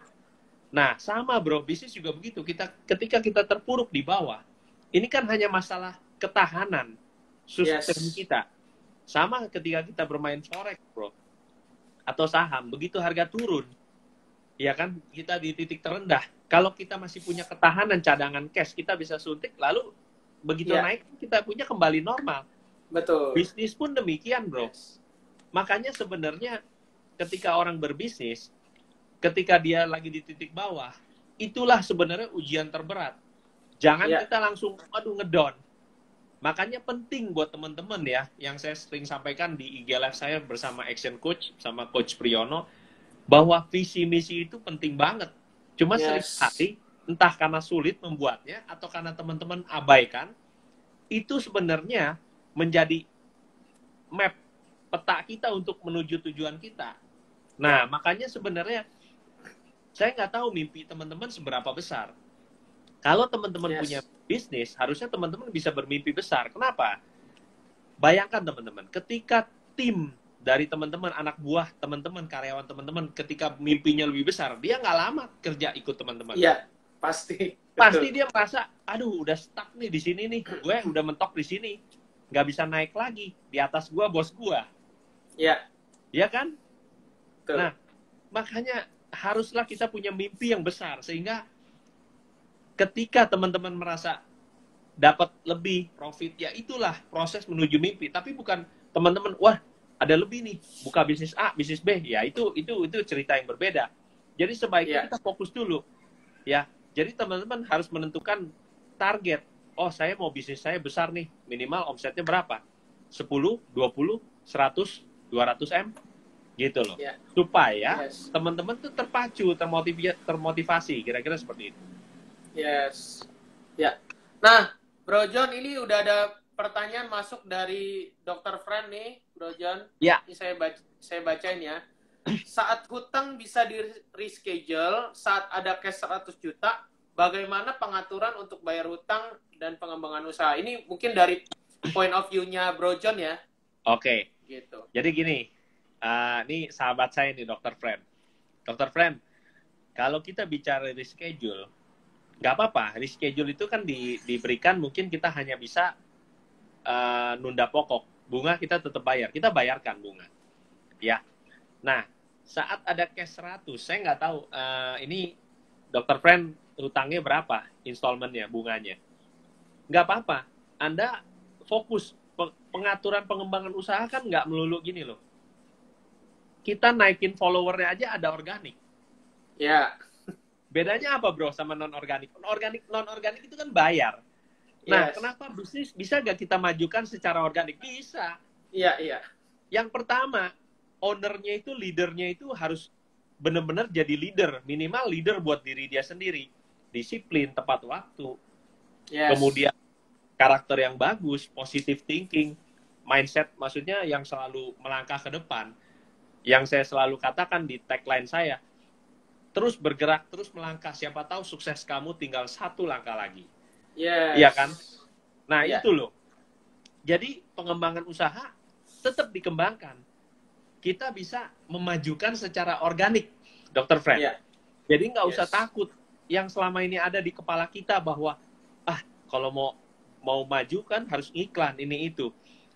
Nah, sama bro, bisnis juga begitu. Ketika kita terpuruk di bawah, ini kan hanya masalah ketahanan, sustain kita. Sama ketika kita bermain forex, bro, atau saham, begitu harga turun, ya kan, kita di titik terendah. Kalau kita masih punya ketahanan cadangan cash, kita bisa suntik, lalu begitu naik, kita punya kembali normal. Betul. Bisnis pun demikian, bro. Makanya sebenarnya ketika orang berbisnis, ketika dia lagi di titik bawah, itulah sebenarnya ujian terberat. Jangan kita langsung, aduh, ngedown. Makanya penting buat teman-teman ya, yang saya sering sampaikan di IG Live saya bersama Action Coach, sama Coach Priyono, bahwa visi misi itu penting banget. Cuma seringkali, entah karena sulit membuatnya, atau karena teman-teman abaikan, itu sebenarnya menjadi map, peta kita untuk menuju tujuan kita. Nah, makanya sebenarnya saya nggak tahu mimpi teman-teman seberapa besar. Kalau teman-teman Yes. punya bisnis, harusnya teman-teman bisa bermimpi besar. Kenapa? Bayangkan teman-teman, ketika tim dari teman-teman, anak buah teman-teman, karyawan teman-teman, ketika mimpinya lebih besar, dia nggak lama kerja ikut teman-teman. Iya, pasti. Pasti Betul. dia merasa, aduh udah stuck nih di sini nih, gue udah mentok di sini, nggak bisa naik lagi, di atas gue bos gue, Iya, ya kan? betul. Nah, makanya haruslah kita punya mimpi yang besar, sehingga ketika teman-teman merasa dapat lebih profit, ya itulah proses menuju mimpi. Tapi bukan teman-teman, wah ada lebih nih, buka bisnis A, bisnis B, ya itu cerita yang berbeda. Jadi sebaiknya Iya. kita fokus dulu, ya. Jadi teman-teman harus menentukan target. Oh, saya mau bisnis saya besar nih, minimal omsetnya berapa? 10, 20, 100, 200 M, gitu loh. Iya. Supaya Yes. teman-teman tuh terpacu, termotivasi, kira-kira seperti itu. Yes. Ya. Nah, Bro John, ini udah ada pertanyaan masuk dari Dr. Fran nih, Bro John. Ya. Ini saya bacain ya. Saat hutang bisa di reschedule, saat ada cash 100 juta, bagaimana pengaturan untuk bayar hutang dan pengembangan usaha? Ini mungkin dari point of view-nya Bro John ya. Oke. Gitu. Jadi gini, ini sahabat saya nih, Dr. Fran. Dr. Fran, kalau kita bicara reschedule, nggak apa-apa. Reschedule itu kan diberikan, mungkin kita hanya bisa nunda pokok. Bunga kita tetap bayar. Kita bayarkan bunga. Ya. Nah, saat ada cash 100, saya nggak tahu, ini Dr. Fran hutangnya berapa installmentnya, bunganya. Nggak apa-apa. Anda fokus. Pengaturan pengembangan usaha kan nggak melulu gini loh. Kita naikin followernya aja ada organik. Ya. Bedanya apa bro sama non-organik? Non-organik itu kan bayar. Nah, Yes. kenapa bisnis bisa nggak kita majukan secara organik? Bisa. Iya, iya. Yang pertama, ownernya itu, leadernya itu harus benar-benar jadi leader. Minimal leader buat diri dia sendiri. Disiplin, tepat waktu. Yes. Kemudian karakter yang bagus, positive thinking, mindset maksudnya yang selalu melangkah ke depan. Yang saya selalu katakan di tagline saya, terus bergerak, terus melangkah. Siapa tahu sukses kamu tinggal satu langkah lagi. Yes. Iya kan? Nah, Yeah. itu loh. Jadi pengembangan usaha tetap dikembangkan. Kita bisa memajukan secara organik, Dr. Fran. Yeah. Jadi nggak usah Yes. takut yang selama ini ada di kepala kita bahwa, kalau mau maju kan harus iklan, ini itu.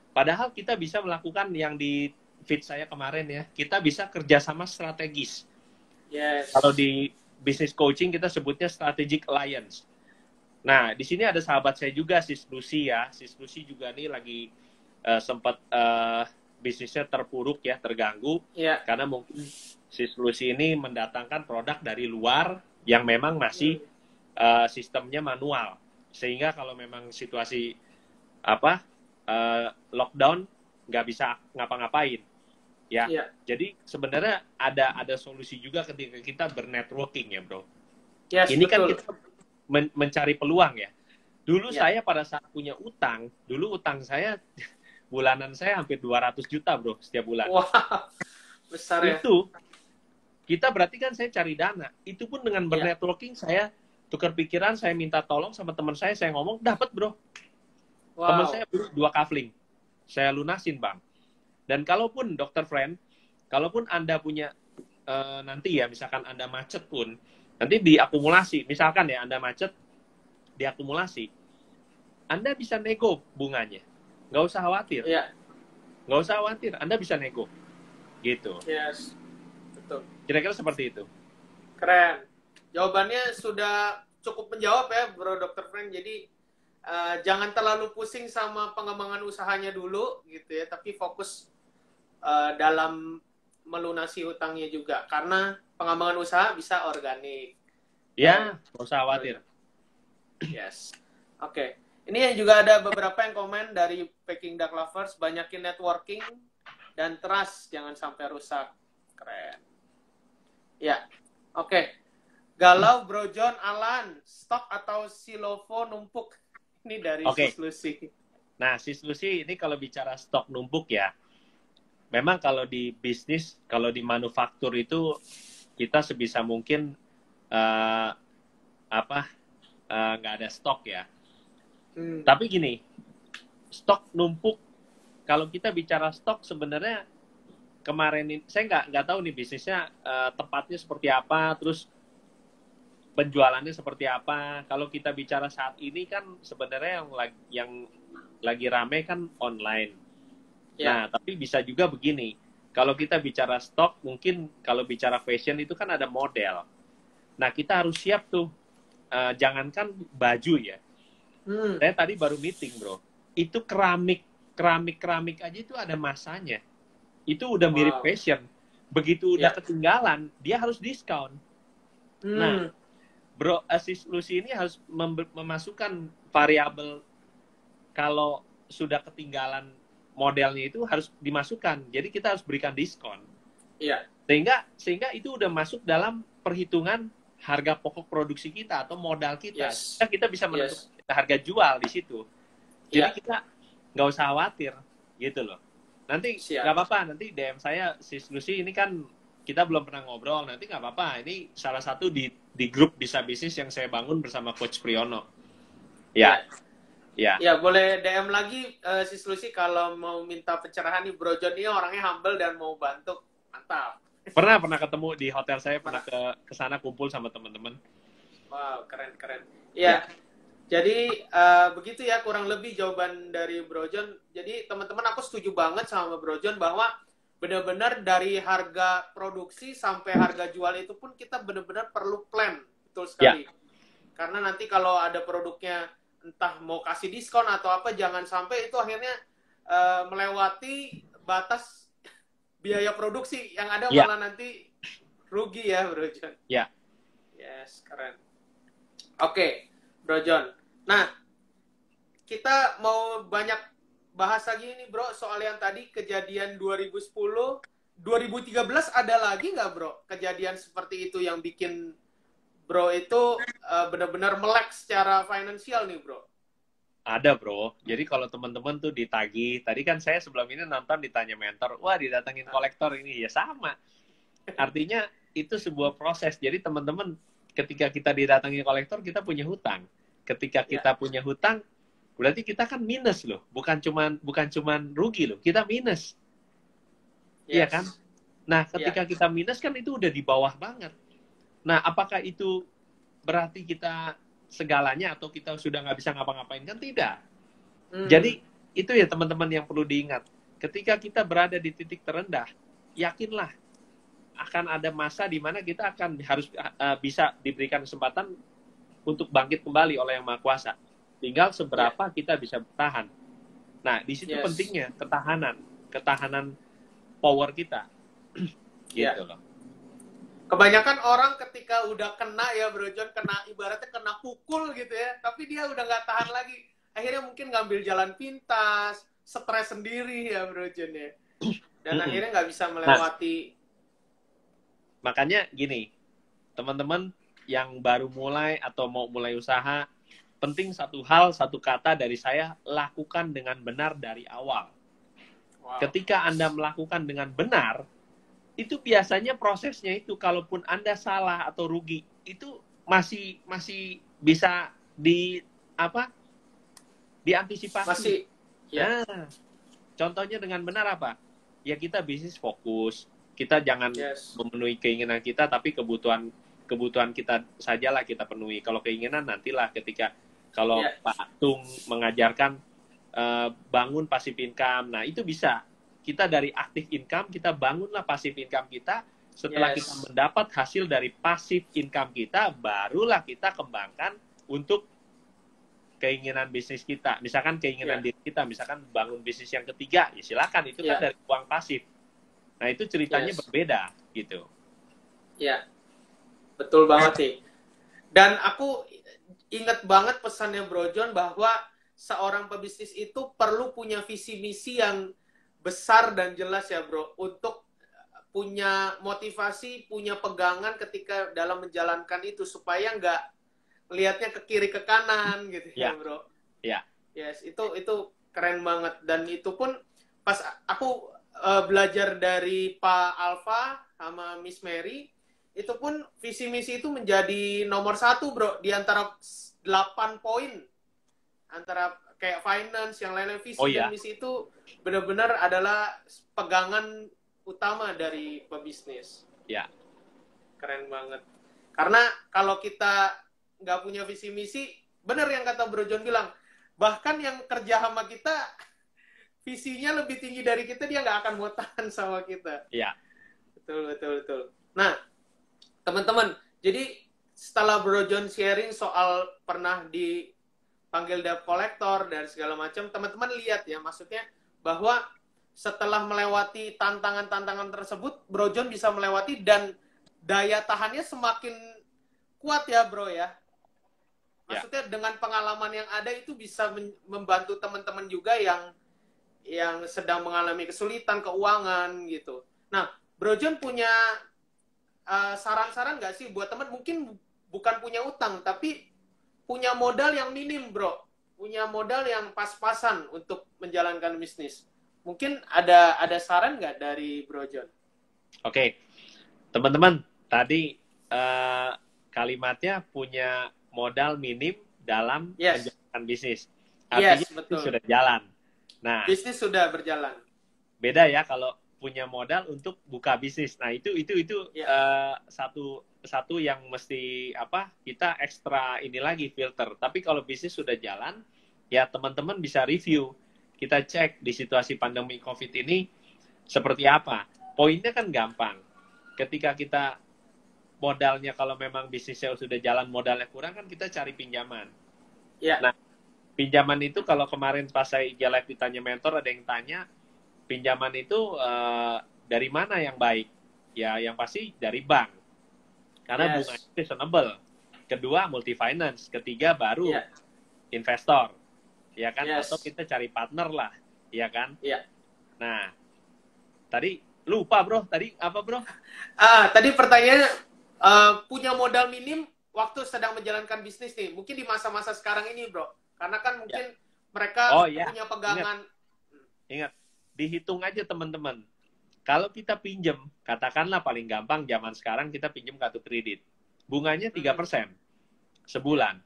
Padahal kita bisa melakukan yang di feed saya kemarin ya. Kita bisa kerjasama strategis. Yes. Kalau di business coaching kita sebutnya strategic alliance. Nah, di sini ada sahabat saya juga, Sis Lucy ya. Sis Lucy juga nih lagi sempat bisnisnya terpuruk ya, terganggu. Yeah. Karena mungkin Sis Lucy ini mendatangkan produk dari luar yang memang masih sistemnya manual. Sehingga kalau memang situasi lockdown, nggak bisa ngapa-ngapain. Ya, Yeah. jadi sebenarnya ada solusi juga ketika kita bernetworking ya, bro. Yes, Ini kan betul. kita mencari peluang ya. Dulu Ya. saya pada saat punya utang, dulu utang saya bulanan saya hampir 200 juta, bro, setiap bulan. Wah, besar ya. Itu kita berarti kan saya cari dana. Itu pun dengan bernetworking saya tukar pikiran, saya minta tolong sama teman saya ngomong, dapat bro. Wow. Teman saya beli 2 kafling. Saya lunasin, Bang. Dan kalaupun Dr. Friend, kalaupun Anda punya nanti ya, misalkan Anda macet pun, nanti diakumulasi. Misalkan ya Anda macet, diakumulasi. Anda bisa nego bunganya. Nggak usah khawatir. Iya. Nggak usah khawatir, Anda bisa nego. Gitu. Yes. Betul. Kira-kira seperti itu. Keren. Jawabannya sudah cukup menjawab ya, Bro Dr. Frank. Jadi jangan terlalu pusing sama pengembangan usahanya dulu gitu ya, tapi fokus dalam melunasi hutangnya juga, karena pengembangan usaha bisa organik. Ya, nggak usah khawatir. Yes. Oke. Ini juga ada beberapa yang komen dari Peking Duck Lovers, banyakin networking dan trust, jangan sampai rusak. Keren. Ya. Oke. Galau Bro John Alan, stok atau silovo numpuk? Ini dari Sis Lucy. Nah, Sis Lucy ini kalau bicara stok numpuk ya, memang kalau di bisnis, kalau di manufaktur itu kita sebisa mungkin nggak ada stok ya. Hmm. Tapi gini, stok numpuk. Kalau kita bicara stok sebenarnya kemarin ini saya nggak tahu nih bisnisnya tepatnya seperti apa, terus penjualannya seperti apa. Kalau kita bicara saat ini kan sebenarnya yang lagi rame kan online. Nah, tapi bisa juga begini. Kalau kita bicara stok, mungkin kalau bicara fashion itu kan ada model. Nah, kita harus siap tuh. Jangankan baju ya. Saya tadi baru meeting, bro. Itu keramik aja itu ada masanya. Itu udah mirip fashion. Begitu udah ketinggalan, dia harus diskon. Nah, bro, si Lucy ini harus memasukkan variabel kalau sudah ketinggalan modelnya itu harus dimasukkan. Jadi kita harus berikan diskon. Iya. Sehingga itu udah masuk dalam perhitungan harga pokok produksi kita atau modal kita. Kita bisa menentukan harga jual di situ. Jadi kita nggak usah khawatir gitu loh. Nanti nggak apa-apa, nanti DM saya si Lucy ini kan kita belum pernah ngobrol, nanti nggak apa-apa. Ini salah satu di grup Bisa Bisnis yang saya bangun bersama Coach Priyono. Ya. Ya, boleh DM lagi si Lucy kalau mau minta pencerahan nih. Bro John ini orangnya humble dan mau bantu. Mantap. Pernah ketemu di hotel saya, pernah ke sana kumpul sama teman-teman. Wow, keren. Ya. Jadi begitu ya kurang lebih jawaban dari Bro John. Jadi teman-teman aku setuju banget sama Bro John bahwa benar-benar dari harga produksi sampai harga jual itu pun kita benar-benar perlu plan. Betul sekali. Karena nanti kalau ada produknya entah mau kasih diskon atau apa, jangan sampai itu akhirnya melewati batas biaya produksi yang ada malah nanti rugi ya, Bro John. Yes, keren. Oke, Bro John. Nah, kita mau banyak bahas lagi nih, Bro, soal yang tadi kejadian 2010, 2013 ada lagi nggak, Bro? Kejadian seperti itu yang bikin Bro itu benar-benar melek secara finansial nih, Bro. Ada, Bro. Jadi kalau teman-teman tuh ditagih, tadi kan saya sebelum ini nonton ditanya mentor, wah didatengin kolektor ini, ya sama. Artinya itu sebuah proses. Jadi teman-teman ketika kita didatangi kolektor, kita punya hutang. Ketika kita punya hutang, berarti kita kan minus loh. Bukan cuman rugi loh, kita minus. Iya kan? Nah, ketika kita minus kan itu udah di bawah banget. Nah, apakah itu berarti kita segalanya atau kita sudah nggak bisa ngapa-ngapain? Kan tidak. Jadi itu ya teman-teman yang perlu diingat. Ketika kita berada di titik terendah, yakinlah akan ada masa di mana kita akan harus bisa diberikan kesempatan untuk bangkit kembali oleh Yang Maha Kuasa. Tinggal seberapa kita bisa bertahan. Nah, di situ pentingnya ketahanan power kita. Gitu loh. Kebanyakan orang ketika udah kena ya Bro John, ibaratnya kena pukul gitu ya, tapi dia udah nggak tahan lagi. Akhirnya mungkin ngambil jalan pintas, stres sendiri ya Bro John ya. Dan akhirnya nggak bisa melewati. Makanya gini, teman-teman yang baru mulai atau mau mulai usaha, penting satu kata dari saya, lakukan dengan benar dari awal. Ketika Anda melakukan dengan benar, itu biasanya prosesnya itu kalaupun Anda salah atau rugi itu masih bisa diantisipasi. Nah, contohnya dengan benar apa? Ya kita bisnis fokus, kita jangan memenuhi keinginan kita, tapi kebutuhan kita sajalah kita penuhi. Kalau keinginan nantilah kalau Pak Tung mengajarkan bangun passive income, nah itu bisa. Kita dari active income, kita bangunlah passive income kita. Setelah kita mendapat hasil dari passive income kita, barulah kita kembangkan untuk keinginan bisnis kita. Misalkan keinginan diri kita, misalkan bangun bisnis yang ketiga, ya silakan. Itu kan dari uang pasif. Nah, itu ceritanya berbeda, gitu. Ya, betul banget sih. Dan aku ingat banget pesannya Bro John bahwa seorang pebisnis itu perlu punya visi misi yang besar dan jelas ya Bro, untuk punya motivasi, punya pegangan ketika dalam menjalankan itu, supaya nggak lihatnya ke kiri ke kanan gitu ya Bro. Yes, itu keren banget. Dan itu pun pas aku belajar dari Pak Alfa sama Miss Mary, itu pun visi misi itu menjadi nomor 1 bro, di antara 8 poin, antara kayak finance yang lain-lain. Visi dan misi itu benar-benar adalah pegangan utama dari pebisnis. Ya. Keren banget. Karena kalau kita nggak punya visi misi, benar yang kata Bro John bilang, bahkan yang kerja sama kita visinya lebih tinggi dari kita, dia nggak akan mau tahan sama kita. Iya. Betul. Nah, teman-teman, jadi setelah Bro John sharing soal pernah dipanggil debt collector dan segala macam, teman-teman lihat ya, maksudnya bahwa setelah melewati tantangan-tantangan tersebut, Bro John bisa melewati dan daya tahannya semakin kuat ya bro ya. Maksudnya dengan pengalaman yang ada itu bisa membantu teman-teman juga yang sedang mengalami kesulitan keuangan gitu. Nah, Bro John punya saran-saran nggak sih buat teman mungkin bukan punya utang tapi punya modal yang minim bro, punya modal yang pas-pasan untuk menjalankan bisnis. Mungkin ada saran nggak dari Bro John? Oke. Teman-teman, tadi kalimatnya punya modal minim dalam menjalankan bisnis. Artinya betul. Sudah jalan. Nah, bisnis sudah berjalan. Beda ya kalau punya modal untuk buka bisnis. Nah, itu satu yang mesti kita ekstra ini lagi filter. Tapi kalau bisnis sudah jalan, ya teman-teman bisa review. Kita cek di situasi pandemi COVID ini seperti apa. Poinnya kan gampang. Ketika kita modalnya, kalau memang bisnisnya sudah jalan, modalnya kurang, kan kita cari pinjaman. Nah, pinjaman itu kalau kemarin pas saya IG Live ditanya mentor, ada yang tanya, pinjaman itu dari mana yang baik? Ya, yang pasti dari bank. Karena bunganya reasonable. Kedua, multi finance. Ketiga, baru investor. Ya kan? Atau kita cari partner lah. Ya kan? Nah, tadi lupa bro, tadi apa bro? Tadi pertanyaannya, punya modal minim waktu sedang menjalankan bisnis nih. Mungkin di masa-masa sekarang ini bro. Karena kan mungkin mereka punya pegangan. Ingat, dihitung aja teman-teman. Kalau kita pinjem, katakanlah paling gampang zaman sekarang kita pinjem kartu kredit. Bunganya 3% sebulan.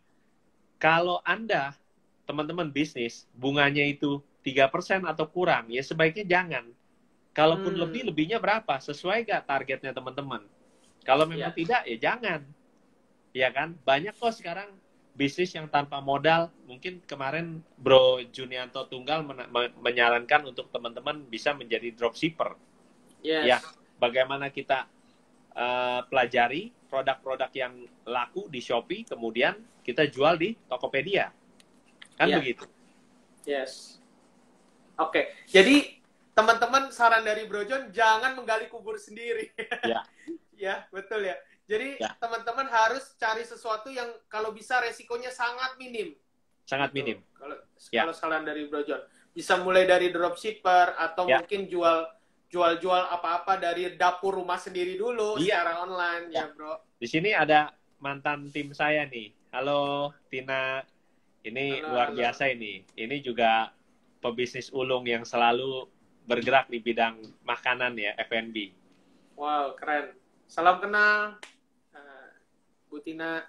Kalau Anda, teman-teman bisnis, bunganya itu 3% atau kurang, ya sebaiknya jangan. Kalaupun lebihnya berapa? Sesuai gak targetnya teman-teman? Kalau memang tidak, ya jangan. Ya kan? Banyak kok sekarang bisnis yang tanpa modal. Mungkin kemarin Bro Junianto Tunggal menyarankan untuk teman-teman bisa menjadi dropshipper. Ya, bagaimana kita pelajari produk-produk yang laku di Shopee, kemudian kita jual di Tokopedia. Kan begitu? Oke. Jadi, teman-teman, saran dari Bro John, jangan menggali kubur sendiri. Ya, betul ya. Jadi teman-teman harus cari sesuatu yang kalau bisa resikonya sangat minim. Sangat minim. Kalau saran dari Bro John, bisa mulai dari dropshipper atau mungkin jual apa-apa dari dapur rumah sendiri dulu secara online ya bro. Di sini ada mantan tim saya nih. Halo Tina, ini luar biasa ini. Ini juga pebisnis ulung yang selalu bergerak di bidang makanan ya, F&B. Wow, keren. Salam kenal, Bu Tina.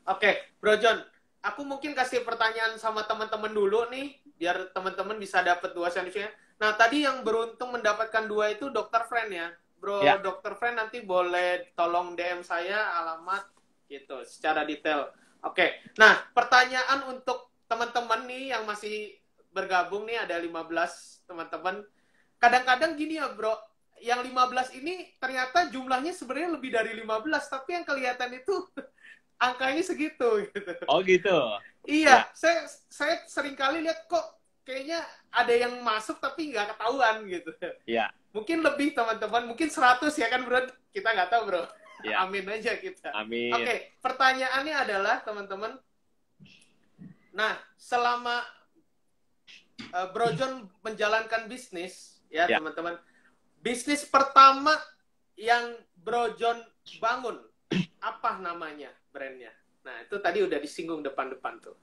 Oke, Bro John, aku mungkin kasih pertanyaan sama teman-teman dulu nih, biar teman-teman bisa dapat 2 sandwichnya. Nah, tadi yang beruntung mendapatkan 2 itu Dr. Friend ya. Bro, Dr. Friend nanti boleh tolong DM saya alamat gitu, secara detail. Oke, nah pertanyaan untuk teman-teman nih yang masih bergabung nih, ada 15 teman-teman. Kadang-kadang gini ya bro, yang 15 ini ternyata jumlahnya sebenarnya lebih dari 15, tapi yang kelihatan itu angkanya segitu gitu. Oh gitu? Iya, saya sering kali lihat kok kayaknya ada yang masuk tapi nggak ketahuan gitu. Iya. Mungkin lebih teman-teman, mungkin 100 ya kan bro, kita nggak tahu bro. Ya. Amin aja kita. Amin. Oke, pertanyaannya adalah teman-teman, nah selama Bro John menjalankan bisnis ya teman-teman, bisnis pertama yang Bro John bangun, apa namanya brandnya? Nah, itu tadi udah disinggung depan-depan tuh.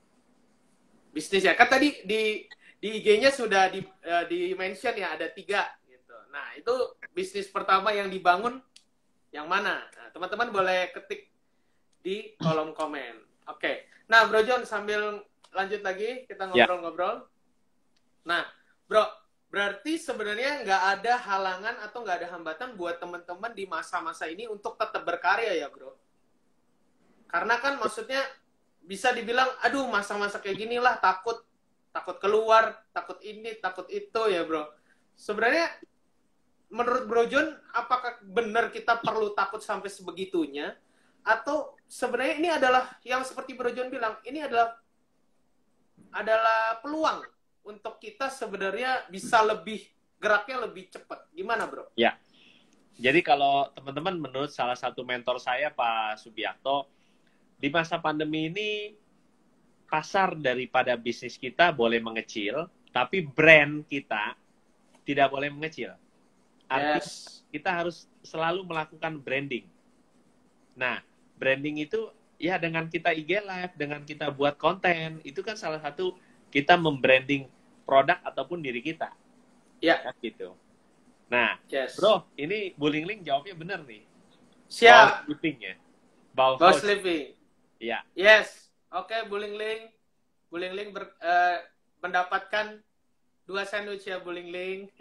Bisnis ya, kan tadi di IG-nya sudah di mention ya, ada 3 gitu. Nah, itu bisnis pertama yang dibangun Yang mana? Nah, teman-teman boleh ketik di kolom komen. Oke. Nah, Bro John, sambil lanjut lagi, kita Ya. ngobrol-ngobrol. Nah, Bro, berarti sebenarnya nggak ada halangan atau nggak ada hambatan buat teman-teman di masa-masa ini untuk tetap berkarya ya, Bro? Karena kan maksudnya bisa dibilang, aduh masa-masa kayak gini lah, takut keluar, takut ini, takut itu ya, Bro. Sebenarnya menurut Bro John, apakah benar kita perlu takut sampai sebegitunya? Atau sebenarnya ini adalah yang seperti Bro John bilang, ini adalah peluang untuk kita sebenarnya bisa lebih geraknya lebih cepat. Gimana, Bro? Ya. Jadi kalau teman-teman menurut salah satu mentor saya Pak Subiakto, di masa pandemi ini pasar daripada bisnis kita boleh mengecil, tapi brand kita tidak boleh mengecil. Artinya kita harus selalu melakukan branding. Nah, branding itu ya dengan kita IG Live, dengan kita buat konten, itu kan salah satu kita membranding produk ataupun diri kita. Ya. Kan gitu. Nah, Bro, ini Bu Ling Ling jawabnya benar nih. Siap. Bauhaus Living. Iya. Yes. Oke, Bu Ling Ling. Bu Ling Ling mendapatkan 2 sandwich ya, Bu Ling Ling.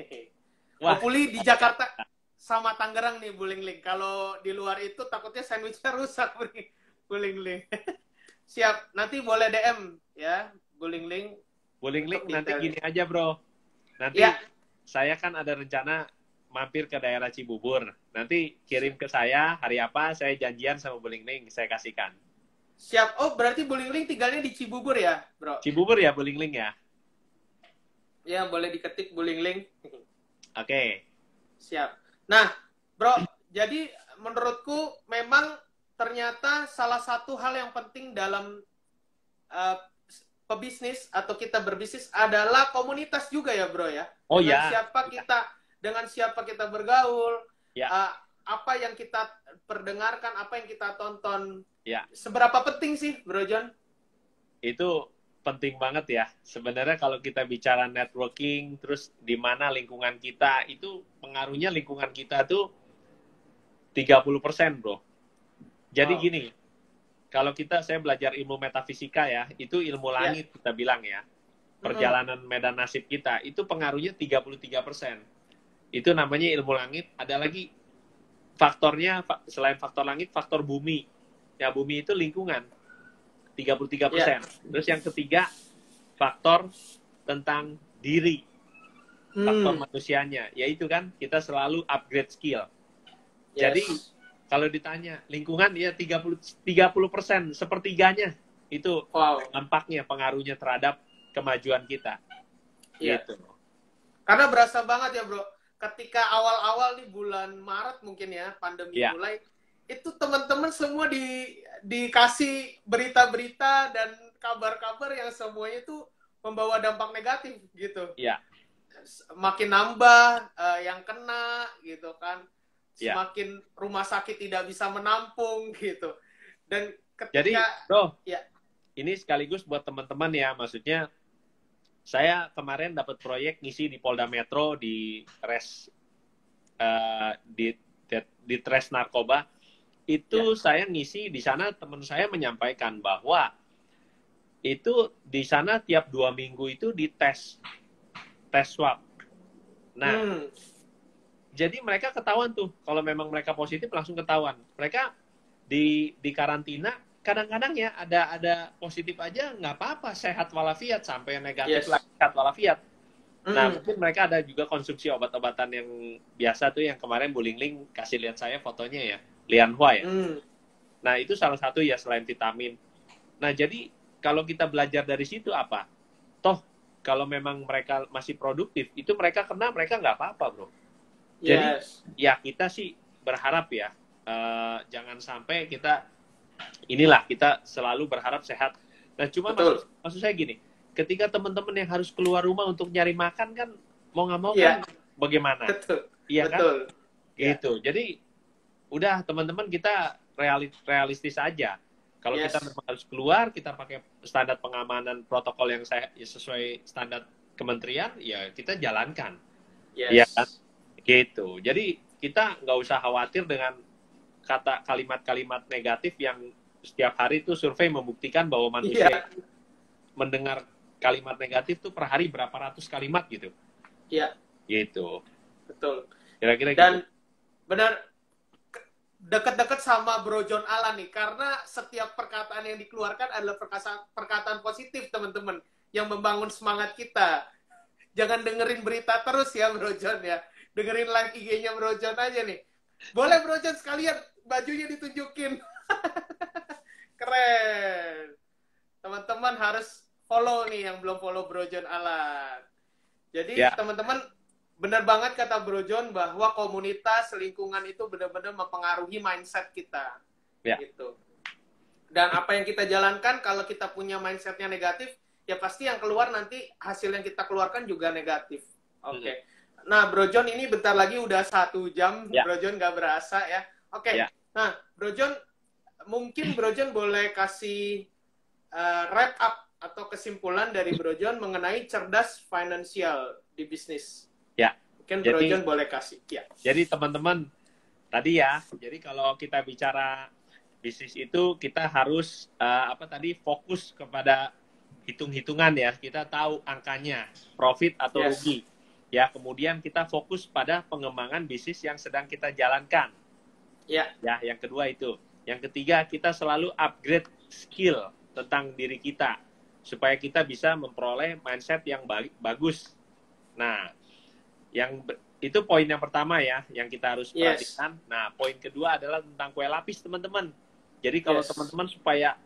Hopefully di Jakarta sama Tangerang nih, Bu Ling Ling. Kalau di luar itu takutnya sandwichnya rusak, Bu Ling Ling. Siap. Nanti boleh DM ya, Bu Ling Ling. Bu Ling Ling nanti gini aja, Bro. Nanti saya kan ada rencana mampir ke daerah Cibubur. Nanti kirim ke saya hari apa, saya janjian sama Bu Ling Ling, saya kasihkan. Siap. Oh, berarti Bu Ling Ling tinggalnya di Cibubur ya, Bro? Cibubur ya, Bu Ling Ling ya? Ya, boleh diketik Bu Ling Ling. Oke. Siap. Nah, Bro, jadi menurutku memang ternyata salah satu hal yang penting dalam pebisnis atau kita berbisnis adalah komunitas juga ya, Bro ya. Oh dengan ya. Dengan siapa kita bergaul, ya. Apa yang kita perdengarkan, apa yang kita tonton. Ya. Seberapa penting sih, Bro John? Itu penting banget ya. Sebenarnya kalau kita bicara networking, terus di mana lingkungan kita, itu pengaruhnya lingkungan kita tuh 30%, Bro. Jadi gini, kalau saya belajar ilmu metafisika ya, itu ilmu langit kita bilang ya. Perjalanan medan nasib kita, itu pengaruhnya 33%. Itu namanya ilmu langit. Ada lagi faktornya, selain faktor langit, faktor bumi. Ya, bumi itu lingkungan. 33%. Terus yang ketiga, faktor tentang diri. Faktor manusianya. Yaitu kan, kita selalu upgrade skill. Jadi, kalau ditanya, lingkungan ya 30%, sepertiganya. Itu dampaknya, pengaruhnya terhadap kemajuan kita. Gitu. Karena berasa banget ya, Bro. Ketika awal-awal di bulan Maret mungkin ya, pandemi mulai, itu teman-teman semua dikasih berita-berita dan kabar-kabar yang semuanya itu membawa dampak negatif gitu. Iya. Makin nambah yang kena gitu kan. Semakin rumah sakit tidak bisa menampung gitu. Dan ketika jadi, Bro, ini sekaligus buat teman-teman ya, maksudnya saya kemarin dapat proyek ngisi di Polda Metro di di Tres Narkoba. Itu saya ngisi di sana, teman saya menyampaikan bahwa itu di sana tiap 2 minggu itu dites swab. Nah, jadi mereka ketahuan tuh kalau memang mereka positif langsung ketahuan. Mereka di karantina kadang-kadang ya ada positif aja nggak apa-apa, sehat walafiat, sampai negatif lagi sehat walafiat. Nah, mungkin mereka ada juga konsumsi obat-obatan yang biasa tuh yang kemarin Bu Ling Ling kasih lihat saya fotonya ya. Lianhua ya. Nah, itu salah satu ya selain vitamin. Nah, jadi kalau kita belajar dari situ apa? Toh, kalau memang mereka masih produktif, itu mereka kena, mereka nggak apa-apa, Bro. Jadi, ya kita sih berharap ya, jangan sampai kita selalu berharap sehat. Nah, cuma maksud saya gini, ketika teman-teman yang harus keluar rumah untuk nyari makan kan, mau nggak mau kan bagaimana? Iya kan? Gitu. Jadi, udah teman-teman kita realistis aja. Kalau kita memang harus keluar, kita pakai standar pengamanan protokol yang sesuai standar kementerian, ya kita jalankan. Iya kan? Gitu. Jadi kita nggak usah khawatir dengan kalimat-kalimat negatif yang setiap hari itu survei membuktikan bahwa manusia mendengar kalimat negatif tuh per hari berapa ratus kalimat gitu. Iya. Gitu. Betul. Kira-kira Dan gitu. benar dekat-dekat sama Bro John Alan nih, karena setiap perkataan yang dikeluarkan adalah perkataan positif, teman-teman, yang membangun semangat kita. Jangan dengerin berita terus ya, Bro John ya. Dengerin live IG-nya Bro John aja nih. Boleh Bro John sekalian bajunya ditunjukin. Keren. Teman-teman harus follow nih yang belum follow Bro John Alan. Jadi teman-teman, benar banget kata Bro John bahwa komunitas lingkungan itu benar-benar mempengaruhi mindset kita. Gitu. Dan apa yang kita jalankan kalau kita punya mindsetnya negatif, ya pasti yang keluar nanti hasil yang kita keluarkan juga negatif. Oke. Nah, Bro John ini bentar lagi udah 1 jam. Bro John nggak berasa ya. Oke. Nah, Bro John, mungkin Bro John boleh kasih wrap up atau kesimpulan dari Bro John mengenai cerdas finansial di bisnis. Ya. Mungkin Bro John boleh kasih. Ya. Jadi teman-teman, tadi ya, jadi kalau kita bicara bisnis itu kita harus fokus kepada hitung-hitungan ya. Kita tahu angkanya, profit atau rugi. Ya, kemudian kita fokus pada pengembangan bisnis yang sedang kita jalankan. Ya, yang kedua itu. Yang ketiga, kita selalu upgrade skill tentang diri kita supaya kita bisa memperoleh mindset yang bagus. Nah, itu poin yang pertama ya, yang kita harus perhatikan. Nah, poin kedua adalah tentang kue lapis, teman-teman. Jadi kalau teman-teman supaya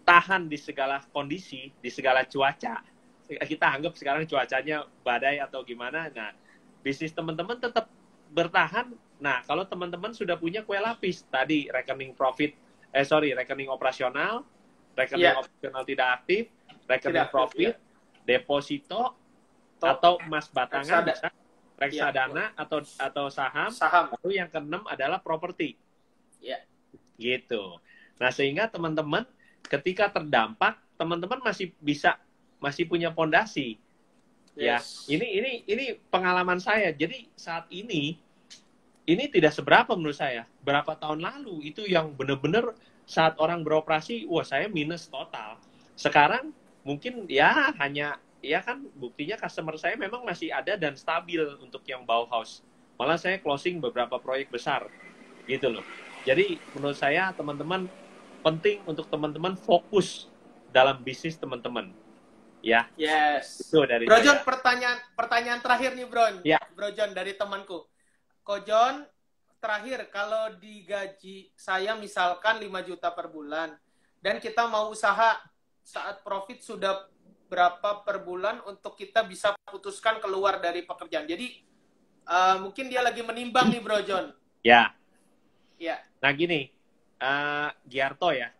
tahan di segala kondisi, di segala cuaca, kita anggap sekarang cuacanya badai atau gimana, nah, bisnis teman-teman tetap bertahan. Nah, kalau teman-teman sudah punya kue lapis, tadi rekening rekening operasional, rekening operasional tidak aktif, rekening profit, deposito, atau emas batangan, bisa reksadana atau saham. Lalu yang keenam adalah properti. Gitu. Nah, sehingga teman-teman ketika terdampak, teman-teman masih punya fondasi. Ya, ini pengalaman saya. Jadi saat ini tidak seberapa menurut saya. Berapa tahun lalu itu yang benar-benar saat orang beroperasi, wah saya minus total. Sekarang mungkin ya kan buktinya customer saya memang masih ada dan stabil untuk yang Bauhaus. Malah saya closing beberapa proyek besar. Gitu loh. Jadi menurut saya teman-teman penting untuk teman-teman fokus dalam bisnis teman-teman. Ya. Itu dari Bro John, pertanyaan terakhir nih, Bro. Bro John dari temanku. Ko John, terakhir, kalau digaji saya misalkan 5 juta per bulan, dan kita mau usaha saat profit sudah berapa per bulan untuk kita bisa putuskan keluar dari pekerjaan. Jadi, mungkin dia lagi menimbang nih, Bro John. Ya. Nah, gini, Giarto ya,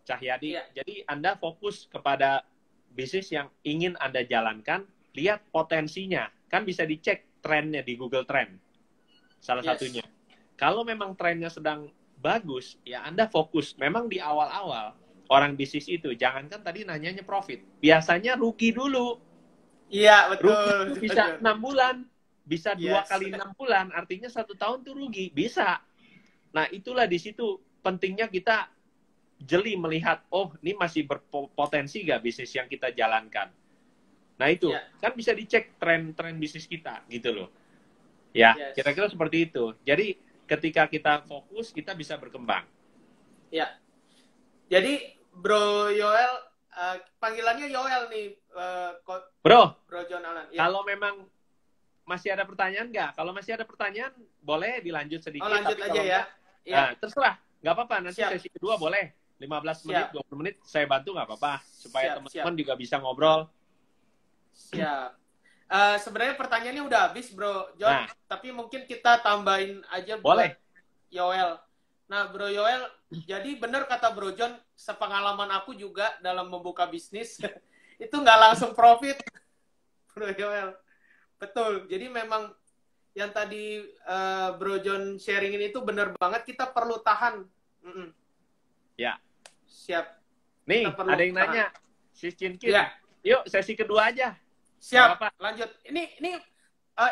Cahyadi. Jadi, Anda fokus kepada bisnis yang ingin Anda jalankan, lihat potensinya. Kan bisa dicek trennya di Google Trend. Salah satunya. Kalau memang trennya sedang bagus, ya Anda fokus. Memang di awal-awal, orang bisnis itu, jangankan tadi nanyanya profit. Biasanya rugi dulu. Iya, betul. Rugi bisa 6 bulan. Bisa 2 kali 6 bulan. Artinya 1 tahun itu rugi. Bisa. Nah, itulah di situ pentingnya kita jeli melihat, oh ini masih berpotensi nggak bisnis yang kita jalankan. Nah itu, kan bisa dicek tren bisnis kita, gitu loh. Ya, kira-kira seperti itu. Jadi ketika kita fokus, kita bisa berkembang. Ya. Jadi Bro Yoel, panggilannya Yoel nih, Bro John Alan. Kalau memang masih ada pertanyaan nggak? Kalau masih ada pertanyaan, boleh dilanjut sedikit. Oh, lanjut aja ya. Nah, terserah. Nggak apa-apa, nanti sesi kedua boleh. 15 menit, 20 menit, saya bantu nggak apa-apa. Supaya teman-teman juga bisa ngobrol. Siap. Sebenarnya pertanyaannya udah habis, Bro John. Tapi mungkin kita tambahin aja buat Yoel. Nah, Bro Yoel, jadi benar kata Bro John, sepengalaman aku juga dalam membuka bisnis, itu nggak langsung profit, Bro Yoel. Betul. Jadi memang yang tadi Bro John sharingin itu benar banget, kita perlu tahan. Ya. Siap. Nih, ada yang nanya. Si Cinkin. Yuk, sesi kedua aja. Siap. Lanjut. Ini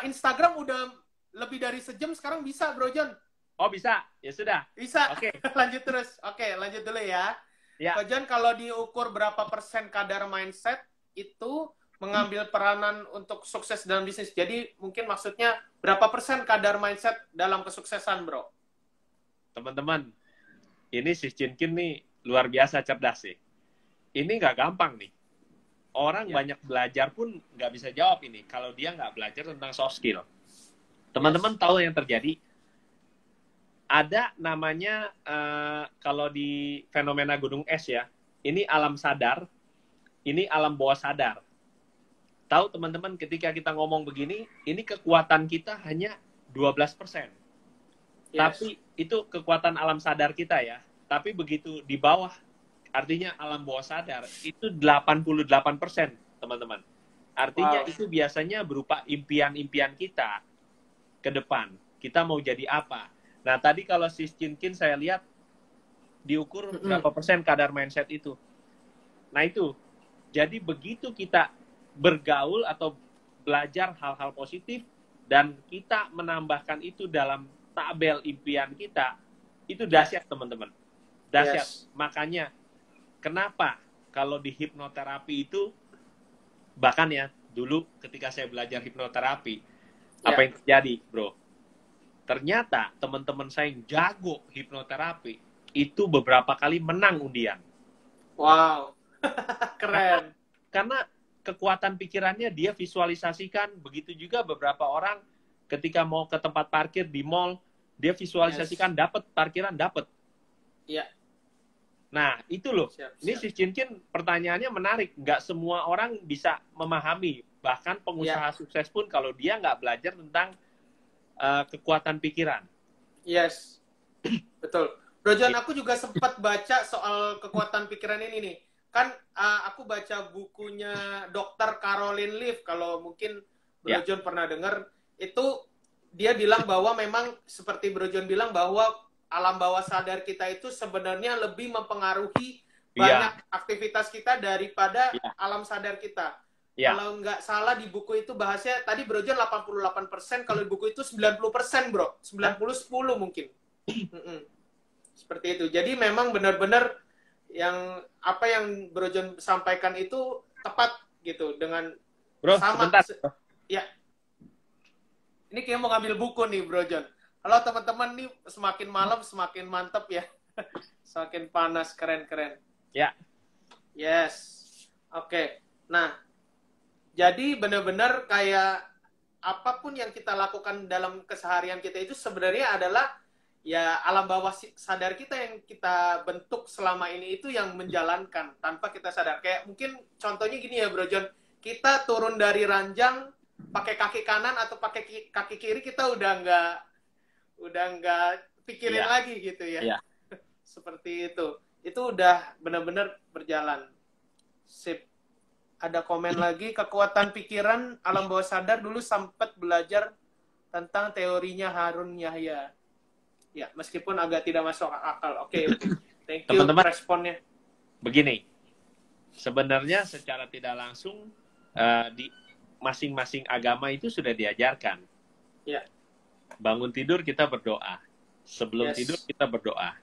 Instagram udah lebih dari sejam sekarang bisa, Bro John. Oh bisa, ya sudah. Bisa. Oke. Lanjut terus. Oke, lanjut dulu ya. Ya. Coach John, kalau diukur berapa persen kadar mindset itu mengambil peranan untuk sukses dalam bisnis. Jadi mungkin maksudnya berapa persen kadar mindset dalam kesuksesan, bro? Teman-teman, ini si Chinkin nih luar biasa cerdas sih. Ini nggak gampang nih. Orang banyak belajar pun nggak bisa jawab ini kalau dia nggak belajar tentang soft skill. Teman-teman tahu yang terjadi? Ada namanya kalau di fenomena gunung es ya, ini alam sadar, ini alam bawah sadar. Tahu teman-teman ketika kita ngomong begini, ini kekuatan kita hanya 12%. Tapi itu kekuatan alam sadar kita ya. Tapi begitu di bawah, artinya alam bawah sadar, itu 88%, teman-teman. Artinya itu biasanya berupa impian-impian kita ke depan. Kita mau jadi apa? Nah, tadi kalau si Chinkin saya lihat, diukur berapa persen kadar mindset itu. Nah, itu. Jadi begitu kita bergaul atau belajar hal-hal positif, dan kita menambahkan itu dalam tabel impian kita, itu dahsyat teman-teman. Dahsyat. Makanya kenapa kalau di hipnoterapi itu, bahkan ya dulu ketika saya belajar hipnoterapi, apa yang terjadi bro? Ternyata teman-teman saya yang jago hipnoterapi itu beberapa kali menang undian. Wow, keren. Karena kekuatan pikirannya dia visualisasikan. Begitu juga beberapa orang ketika mau ke tempat parkir di mall, dia visualisasikan dapat parkiran, dapat. Iya. Nah, itu loh. Ini si Chinkin pertanyaannya menarik. Nggak semua orang bisa memahami. Bahkan pengusaha sukses pun kalau dia nggak belajar tentang kekuatan pikiran. Yes. Betul. Bro John, aku juga sempat baca soal kekuatan pikiran ini nih. Kan aku baca bukunya Dr. Caroline Leaf, kalau mungkin Bro John pernah dengar, itu dia bilang bahwa memang seperti Bro John bilang bahwa alam bawah sadar kita itu sebenarnya lebih mempengaruhi banyak aktivitas kita daripada alam sadar kita. Kalau nggak salah di buku itu bahasnya, tadi Bro John 88%, kalau di buku itu 90%, bro. 90-10 mungkin. Seperti itu. Jadi memang benar-benar yang apa yang Bro John sampaikan itu tepat gitu dengan bro, sama. Sebentar. Ya. Ini kayak mau ngambil buku nih Bro John. Halo teman-teman, nih semakin malam semakin mantep ya. Semakin panas, keren-keren. Ya. Yes. Oke. Nah, jadi benar-benar kayak apapun yang kita lakukan dalam keseharian kita itu sebenarnya adalah ya alam bawah sadar kita yang kita bentuk selama ini itu yang menjalankan tanpa kita sadar. Kayak mungkin contohnya gini ya Bro John, kita turun dari ranjang pakai kaki kanan atau pakai kaki kiri, kita udah nggak pikirin lagi gitu ya. Seperti itu. Itu udah benar-benar berjalan. Sip. Ada komen lagi, kekuatan pikiran alam bawah sadar, dulu sempat belajar tentang teorinya Harun Yahya. Ya, meskipun agak tidak masuk akal. Oke. Thank you teman-teman, responnya. Begini, sebenarnya secara tidak langsung di masing-masing agama itu sudah diajarkan. Ya. Bangun tidur kita berdoa. Sebelum tidur kita berdoa.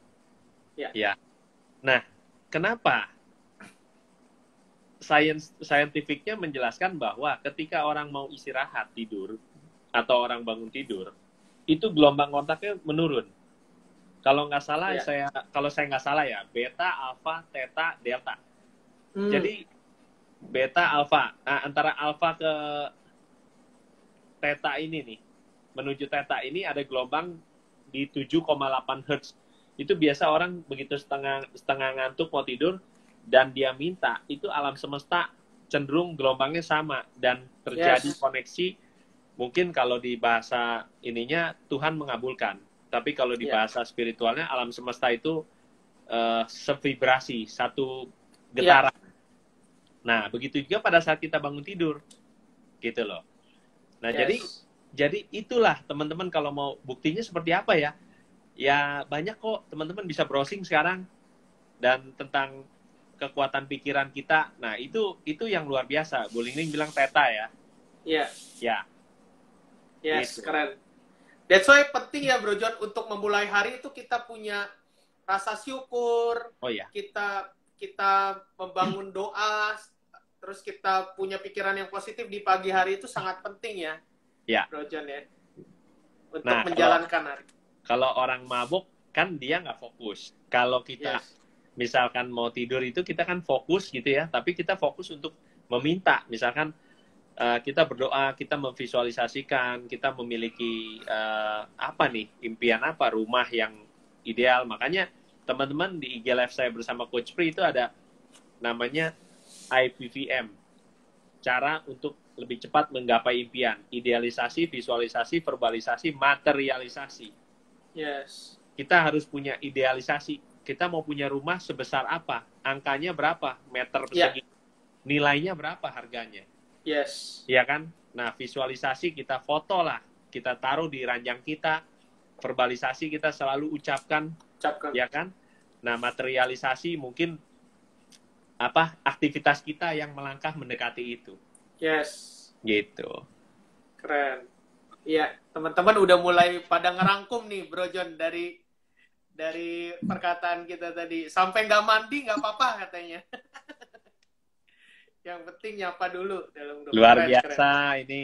Ya. Nah, kenapa? Scientificnya menjelaskan bahwa ketika orang mau istirahat tidur atau orang bangun tidur, itu gelombang otaknya menurun. Kalau nggak salah kalau saya nggak salah ya, beta, alfa, theta, delta. Jadi beta, alfa, antara alfa ke theta ini nih, menuju theta ini ada gelombang di 7,8 Hz. Itu biasa orang begitu setengah ngantuk mau tidur, dan dia minta, itu alam semesta cenderung gelombangnya sama dan terjadi koneksi. Mungkin kalau di bahasa ininya Tuhan mengabulkan, tapi kalau di bahasa spiritualnya alam semesta itu sevibrasi, satu getaran. Nah, begitu juga pada saat kita bangun tidur, gitu loh. Nah, jadi itulah teman-teman, kalau mau buktinya seperti apa ya? Ya banyak kok, teman-teman bisa browsing sekarang dan tentang kekuatan pikiran kita. Nah, itu yang luar biasa. Bu Lingling bilang theta ya. Iya. Ya. Yes, gitu. keren. That's why penting ya Bro John, untuk memulai hari itu kita punya rasa syukur, Oh ya, kita membangun doa, terus kita punya pikiran yang positif di pagi hari itu sangat penting ya, ya. Bro John ya, untuk Nah, menjalankan hari. kalau orang mabuk kan dia nggak fokus. Kalau kita Yes. misalkan mau tidur itu kita kan fokus gitu ya, tapi kita fokus untuk meminta. Misalkan kita berdoa, kita memvisualisasikan, kita memiliki apa nih, impian apa, rumah yang ideal. Makanya teman-teman di IG Live saya bersama Coach Pri itu ada namanya IPVM, cara untuk lebih cepat menggapai impian, idealisasi, visualisasi, verbalisasi, materialisasi. Yes. Kita harus punya idealisasi. Kita mau punya rumah sebesar apa? Angkanya berapa? Meter persegi? Nilainya berapa harganya? Yes. Iya kan? Nah, visualisasi kita foto lah. Kita taruh di ranjang kita. Verbalisasi kita selalu ucapkan. Ya kan? Nah, materialisasi mungkin aktivitas kita yang melangkah mendekati itu. Yes. Gitu. Keren. Iya, teman-teman udah mulai pada ngerangkum nih Bro John dari perkataan kita tadi. Sampai nggak mandi nggak apa-apa katanya. Yang penting nyapa dulu dalam doa. Luar biasa keren. Ini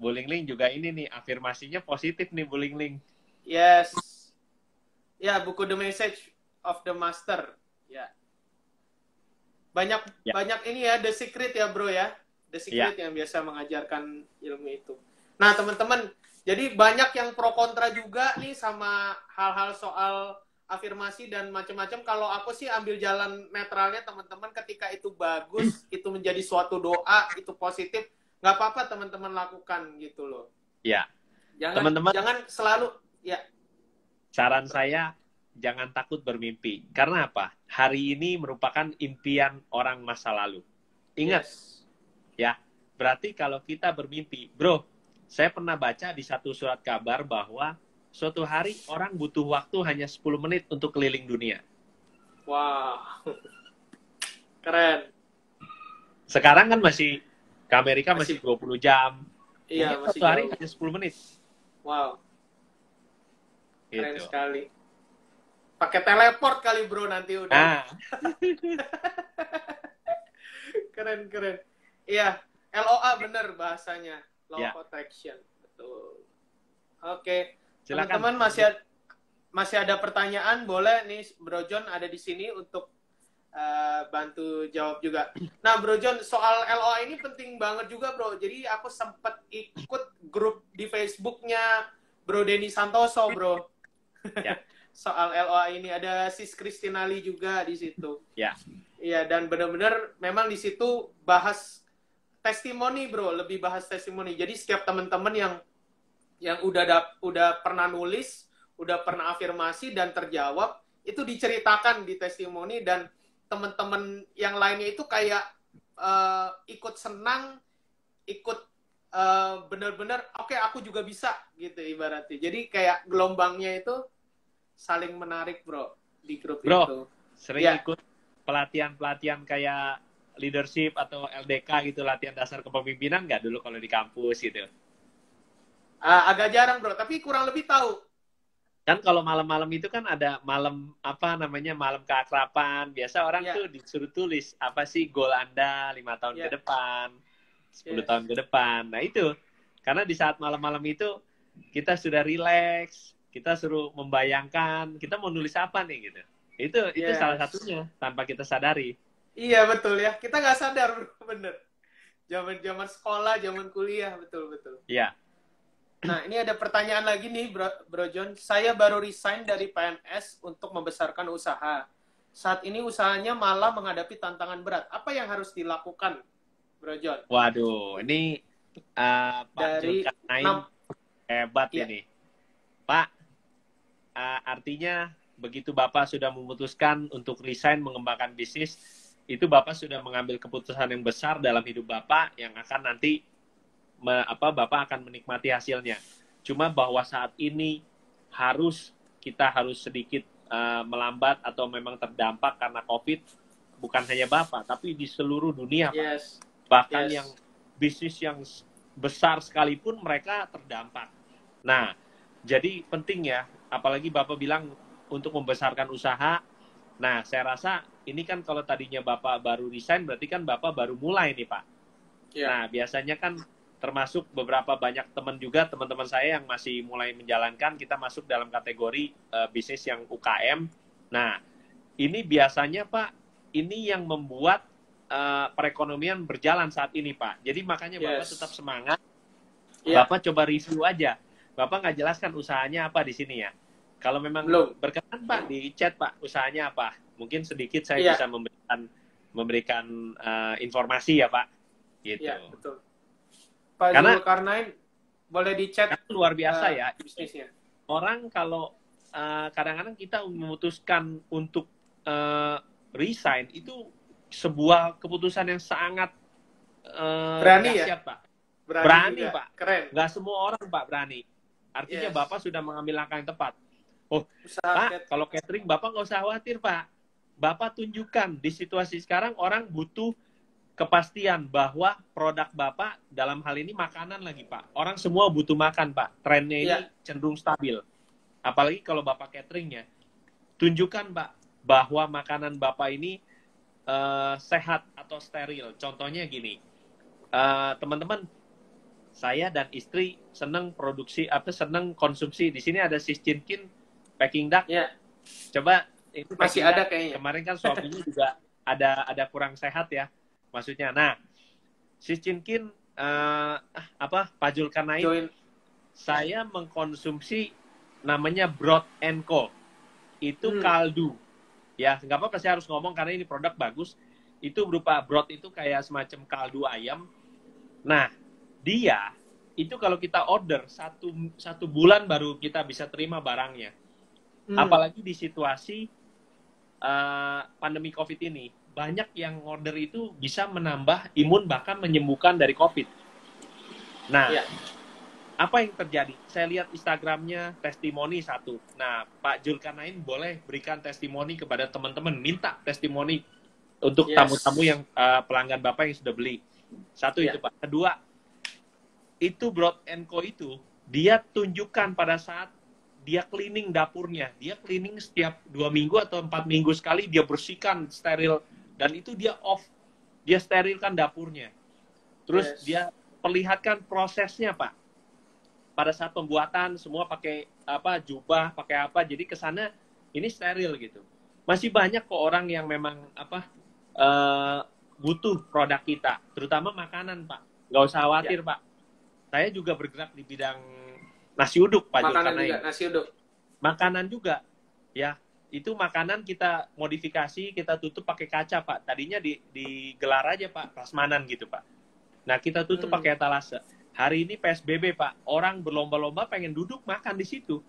Bulling Link juga ini nih afirmasinya positif nih Bulling Link. Yes. Ya, buku The Message of the Master. Ya. Banyak ini ya, The Secret ya Bro ya. The Secret yang biasa mengajarkan ilmu itu. Nah, teman-teman, jadi banyak yang pro kontra juga nih sama hal-hal soal afirmasi dan macam-macam. Kalau aku sih ambil jalan netralnya, teman-teman, ketika itu bagus, itu menjadi suatu doa, itu positif, nggak apa-apa teman-teman lakukan gitu loh. Ya. Jangan selalu, ya. Saran saya, jangan takut bermimpi. Karena apa? Hari ini merupakan impian orang masa lalu. Ingat, ya, berarti kalau kita bermimpi, bro, saya pernah baca di satu surat kabar bahwa suatu hari orang butuh waktu hanya 10 menit untuk keliling dunia. Wow. Keren. Sekarang kan masih ke Amerika masih 20 jam. Iya, masih satu hari hanya 10 menit. Wow. Keren Gitu. sekali. Pakai teleport kali bro nanti udah. Nah. Keren. Iya, LOA bener bahasanya. Law of Attraction. Betul. Oke. Teman-teman masih ada pertanyaan, boleh nih Bro John ada di sini untuk bantu jawab juga. Nah, Bro John, soal LOA ini penting banget juga, Bro. Jadi aku sempat ikut grup di Facebooknya Bro Denny Santoso, Bro. Ya. Soal LOA ini ada Sis Kristinali juga di situ. Ya. Iya, dan benar-benar memang di situ bahas testimoni, Bro, lebih bahas testimoni. Jadi setiap teman-teman yang udah pernah nulis, udah pernah afirmasi dan terjawab, itu diceritakan di testimoni, dan teman-teman yang lainnya itu kayak ikut senang, ikut benar-benar oke, aku juga bisa gitu ibaratnya. Jadi kayak gelombangnya itu saling menarik, Bro, di grup itu. Bro, sering ikut pelatihan-pelatihan kayak leadership atau LDK gitu, latihan dasar kepemimpinan nggak dulu kalau di kampus gitu? Agak jarang, Bro, tapi kurang lebih tahu. Kan kalau malam-malam itu kan ada malam malam keakraban. Biasa orang tuh disuruh tulis apa sih goal Anda 5 tahun ke depan, 10 tahun ke depan. Nah itu, karena di saat malam-malam itu kita sudah rileks, kita suruh membayangkan kita mau nulis apa nih gitu. Itu salah satunya tanpa kita sadari. Iya betul ya, kita nggak sadar, bener. Zaman sekolah, zaman kuliah, betul. Iya. Nah, ini ada pertanyaan lagi nih, Bro John. Saya baru resign dari PNS untuk membesarkan usaha. Saat ini usahanya malah menghadapi tantangan berat. Apa yang harus dilakukan, Bro John? Waduh, ini Pak dari Zulkarnain hebat ini. Pak, artinya begitu Bapak sudah memutuskan untuk resign mengembangkan bisnis, itu Bapak sudah mengambil keputusan yang besar dalam hidup Bapak yang akan nanti Bapak akan menikmati hasilnya. Cuma bahwa saat ini kita harus sedikit melambat atau memang terdampak karena COVID, bukan hanya Bapak, tapi di seluruh dunia, Pak. Bahkan yang bisnis yang besar sekalipun mereka terdampak. Nah, jadi penting ya, apalagi Bapak bilang untuk membesarkan usaha. Nah, saya rasa ini kan kalau tadinya Bapak baru resign, berarti kan Bapak baru mulai nih, Pak. Ya. Nah, biasanya kan termasuk beberapa banyak teman-teman saya yang masih mulai menjalankan, kita masuk dalam kategori bisnis yang UKM. Nah, ini biasanya Pak, ini yang membuat perekonomian berjalan saat ini Pak. Jadi makanya Bapak tetap semangat. Bapak coba review aja. Bapak nggak jelaskan usahanya apa di sini ya. Kalau memang berkenan Pak, di chat Pak, usahanya apa. Mungkin sedikit saya bisa memberikan informasi ya Pak. Gitu. Iya, betul. Pak Zulkarnain, boleh di chat. Luar biasa ya. Bisnisnya. Orang kalau kadang-kadang kita memutuskan untuk resign, itu sebuah keputusan yang sangat berani dahsyat, ya? Pak. Berani Pak. Keren. Nggak semua orang Pak berani. Artinya Bapak sudah mengambil langkah yang tepat. Oh, Pak, kalau catering Bapak nggak usah khawatir Pak. Bapak tunjukkan di situasi sekarang orang butuh kepastian bahwa produk Bapak dalam hal ini makanan lagi Pak. Orang semua butuh makan Pak. Trennya ini cenderung stabil. Apalagi kalau Bapak cateringnya. Tunjukkan Pak bahwa makanan Bapak ini sehat atau steril. Contohnya gini, teman-teman, saya dan istri senang senang konsumsi. Di sini ada Sis Chinkin packing duck. Coba itu masih ada kayaknya. Kemarin kan suaminya juga ada kurang sehat ya. Maksudnya, nah, Sis Chinkin Pak Zulkarnain, saya mengkonsumsi namanya Broth & Co. Itu kaldu. Ya, nggak apa-apa saya harus ngomong karena ini produk bagus. Itu berupa broth, itu kayak semacam kaldu ayam. Nah, dia itu kalau kita order satu bulan baru kita bisa terima barangnya. Apalagi di situasi pandemi COVID ini. Banyak yang order itu bisa menambah imun, bahkan menyembuhkan dari COVID. Nah, apa yang terjadi? Saya lihat Instagramnya testimoni satu. Nah, Pak Zulkarnain boleh berikan testimoni kepada teman-teman. Minta testimoni untuk tamu-tamu yang pelanggan Bapak yang sudah beli. Satu itu Pak. Kedua, itu Broth & Co itu, dia tunjukkan pada saat dia cleaning dapurnya. Dia cleaning setiap 2 minggu atau 4 minggu sekali, dia bersihkan, steril. Dan itu dia off, dia sterilkan dapurnya. Terus dia perlihatkan prosesnya Pak. Pada saat pembuatan semua pakai jubah, pakai apa, jadi kesana ini steril gitu. Masih banyak kok orang yang memang butuh produk kita, terutama makanan Pak. Nggak usah khawatir Pak. Saya juga bergerak di bidang nasi uduk Pak Zulkarnain. Makanan juga, nasi uduk. Makanan juga, ya. Itu makanan kita modifikasi, kita tutup pakai kaca Pak. Tadinya digelar aja Pak, prasmanan gitu Pak. Nah kita tutup pakai etalase. Hari ini PSBB Pak, orang berlomba-lomba pengen duduk makan di situ.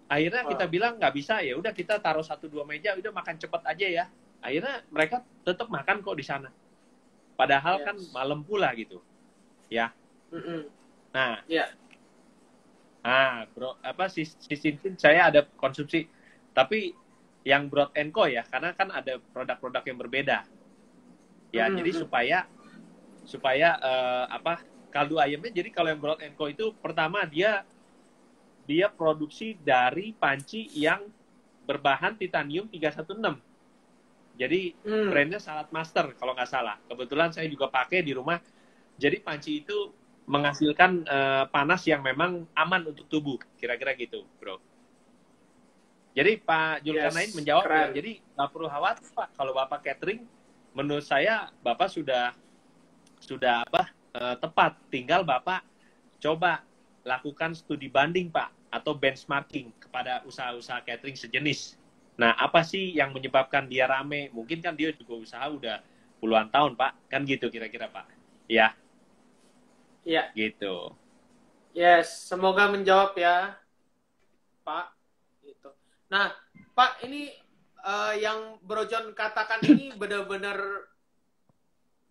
Akhirnya kita bilang nggak bisa, ya udah kita taruh 1-2 meja, udah makan cepet aja ya. Akhirnya mereka tetap makan kok di sana. Padahal kan malam pula gitu, ya. Nah, bro, Sintin saya ada konsumsi. Tapi yang Broth & Co ya, karena kan ada produk-produk yang berbeda. Ya, jadi supaya kaldu ayamnya, jadi kalau yang Broth & Co itu pertama dia produksi dari panci yang berbahan titanium 316. Jadi brandnya Salad Master kalau nggak salah. Kebetulan saya juga pakai di rumah. Jadi panci itu menghasilkan panas yang memang aman untuk tubuh, kira-kira gitu, bro. Jadi Pak Zulkarnain menjawab, ya, jadi nggak perlu khawatir Pak. Kalau Bapak catering, menurut saya Bapak sudah tepat. Tinggal Bapak coba lakukan studi banding Pak, atau benchmarking kepada usaha-usaha catering sejenis. Nah, apa sih yang menyebabkan dia rame? Mungkin kan dia juga usaha udah puluhan tahun Pak, kan gitu kira-kira Pak. Ya. Iya. Gitu. Yes, semoga menjawab ya Pak. Gitu. Nah, Pak, ini yang Bro John katakan ini benar-benar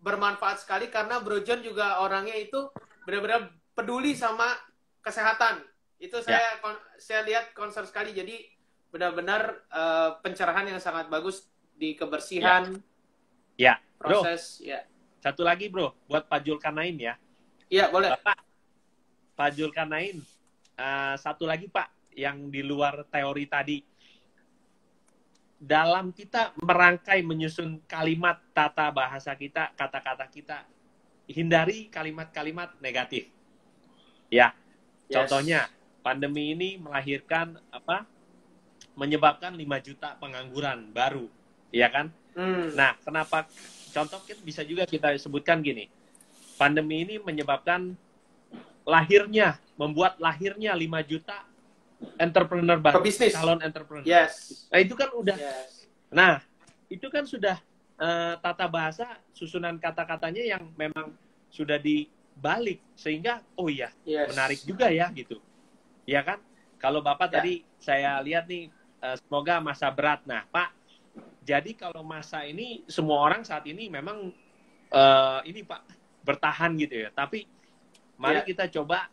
bermanfaat sekali, karena Bro John juga orangnya itu benar-benar peduli sama kesehatan. Itu saya lihat concern sekali. Jadi benar-benar pencerahan yang sangat bagus di kebersihan. Ya, proses. Bro. Ya. Satu lagi Bro, buat Pak Zulkarnain ya. Iya, boleh. Pak Zulkarnain, satu lagi Pak, yang di luar teori tadi. Dalam kita merangkai, menyusun kalimat, tata bahasa kita, kata-kata kita, hindari kalimat-kalimat negatif. Ya, contohnya pandemi ini melahirkan menyebabkan 5 juta pengangguran baru, ya kan? Nah, kenapa? Contoh bisa juga kita sebutkan gini. Pandemi ini menyebabkan membuat lahirnya 5 juta entrepreneur baru, calon entrepreneur. Nah, itu kan udah. Nah, itu kan sudah tata bahasa, susunan kata-katanya yang memang sudah dibalik sehingga menarik juga ya gitu. Ya kan? Kalau Bapak tadi saya lihat nih semoga masa berat. Nah, Pak, jadi kalau masa ini semua orang saat ini memang ini Pak bertahan gitu ya. Tapi mari kita coba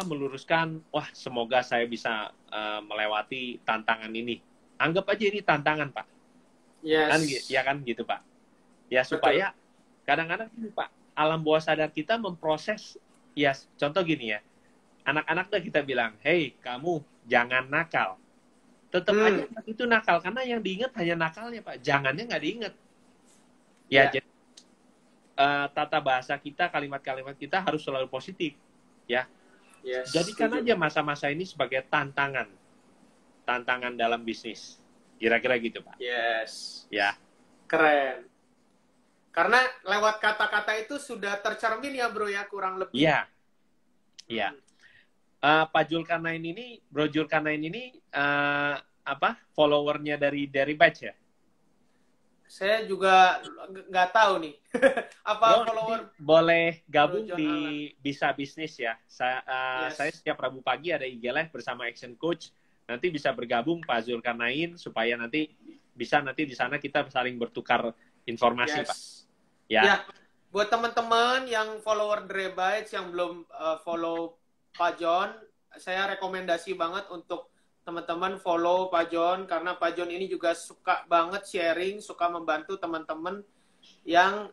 meluruskan, semoga saya bisa melewati tantangan ini. Anggap aja ini tantangan, Pak. Kan gitu, Pak. Ya, supaya kadang-kadang ini, Pak, alam bawah sadar kita memproses, contoh gini ya. Anak-anak udah kita bilang, "Hey, kamu jangan nakal." Tetap aja itu nakal, karena yang diingat hanya nakalnya, Pak. Jangannya nggak diingat. Jadi tata bahasa kita, kalimat-kalimat kita harus selalu positif, ya. Jadikan aja masa-masa ini sebagai tantangan dalam bisnis. Kira-kira gitu, Pak. Ya. Keren. Karena lewat kata-kata itu sudah tercermin ya, Bro ya, kurang lebih. Iya. Pak Zulkarnain ini, Bro Zulkarnain ini followernya dari Batch ya? Saya juga nggak tahu nih. Apa follower? Boleh gabung di Bisa Bisnis ya. Saya setiap Rabu pagi ada IG Live bersama Action Coach. Nanti bisa bergabung Pak Zulkarnain supaya nanti bisa di sana kita saling bertukar informasi, Pak. Ya. Buat teman-teman yang follower Drebites yang belum follow Pak John, saya rekomendasi banget untuk teman-teman follow Pak John, karena Pak John ini juga suka banget sharing, suka membantu teman-teman yang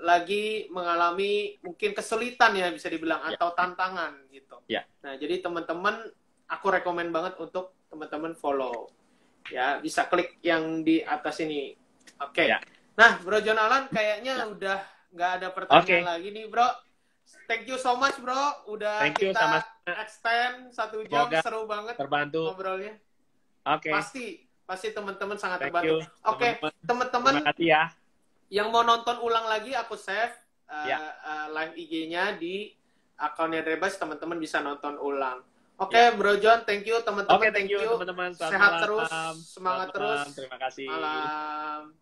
lagi mengalami mungkin kesulitan ya bisa dibilang, atau tantangan gitu. Nah, jadi teman-teman, aku rekomen banget untuk teman-teman follow. Ya, bisa klik yang di atas ini. Oke. Nah, Bro John Alan kayaknya udah nggak ada pertanyaan lagi nih, Bro. Thank you so much, Bro. Udah kita extend 1 jam. Semoga seru banget terbantu ngobrolnya. Oke. Pasti teman-teman sangat terbantu. Oke, teman-teman ya. Yang mau nonton ulang lagi, aku save live IG-nya di akunnya Drebas, teman-teman bisa nonton ulang. Oke, Bro John, thank you teman-teman. Thank you teman-teman. Sehat terus, semangat terus. Terima kasih. Malam.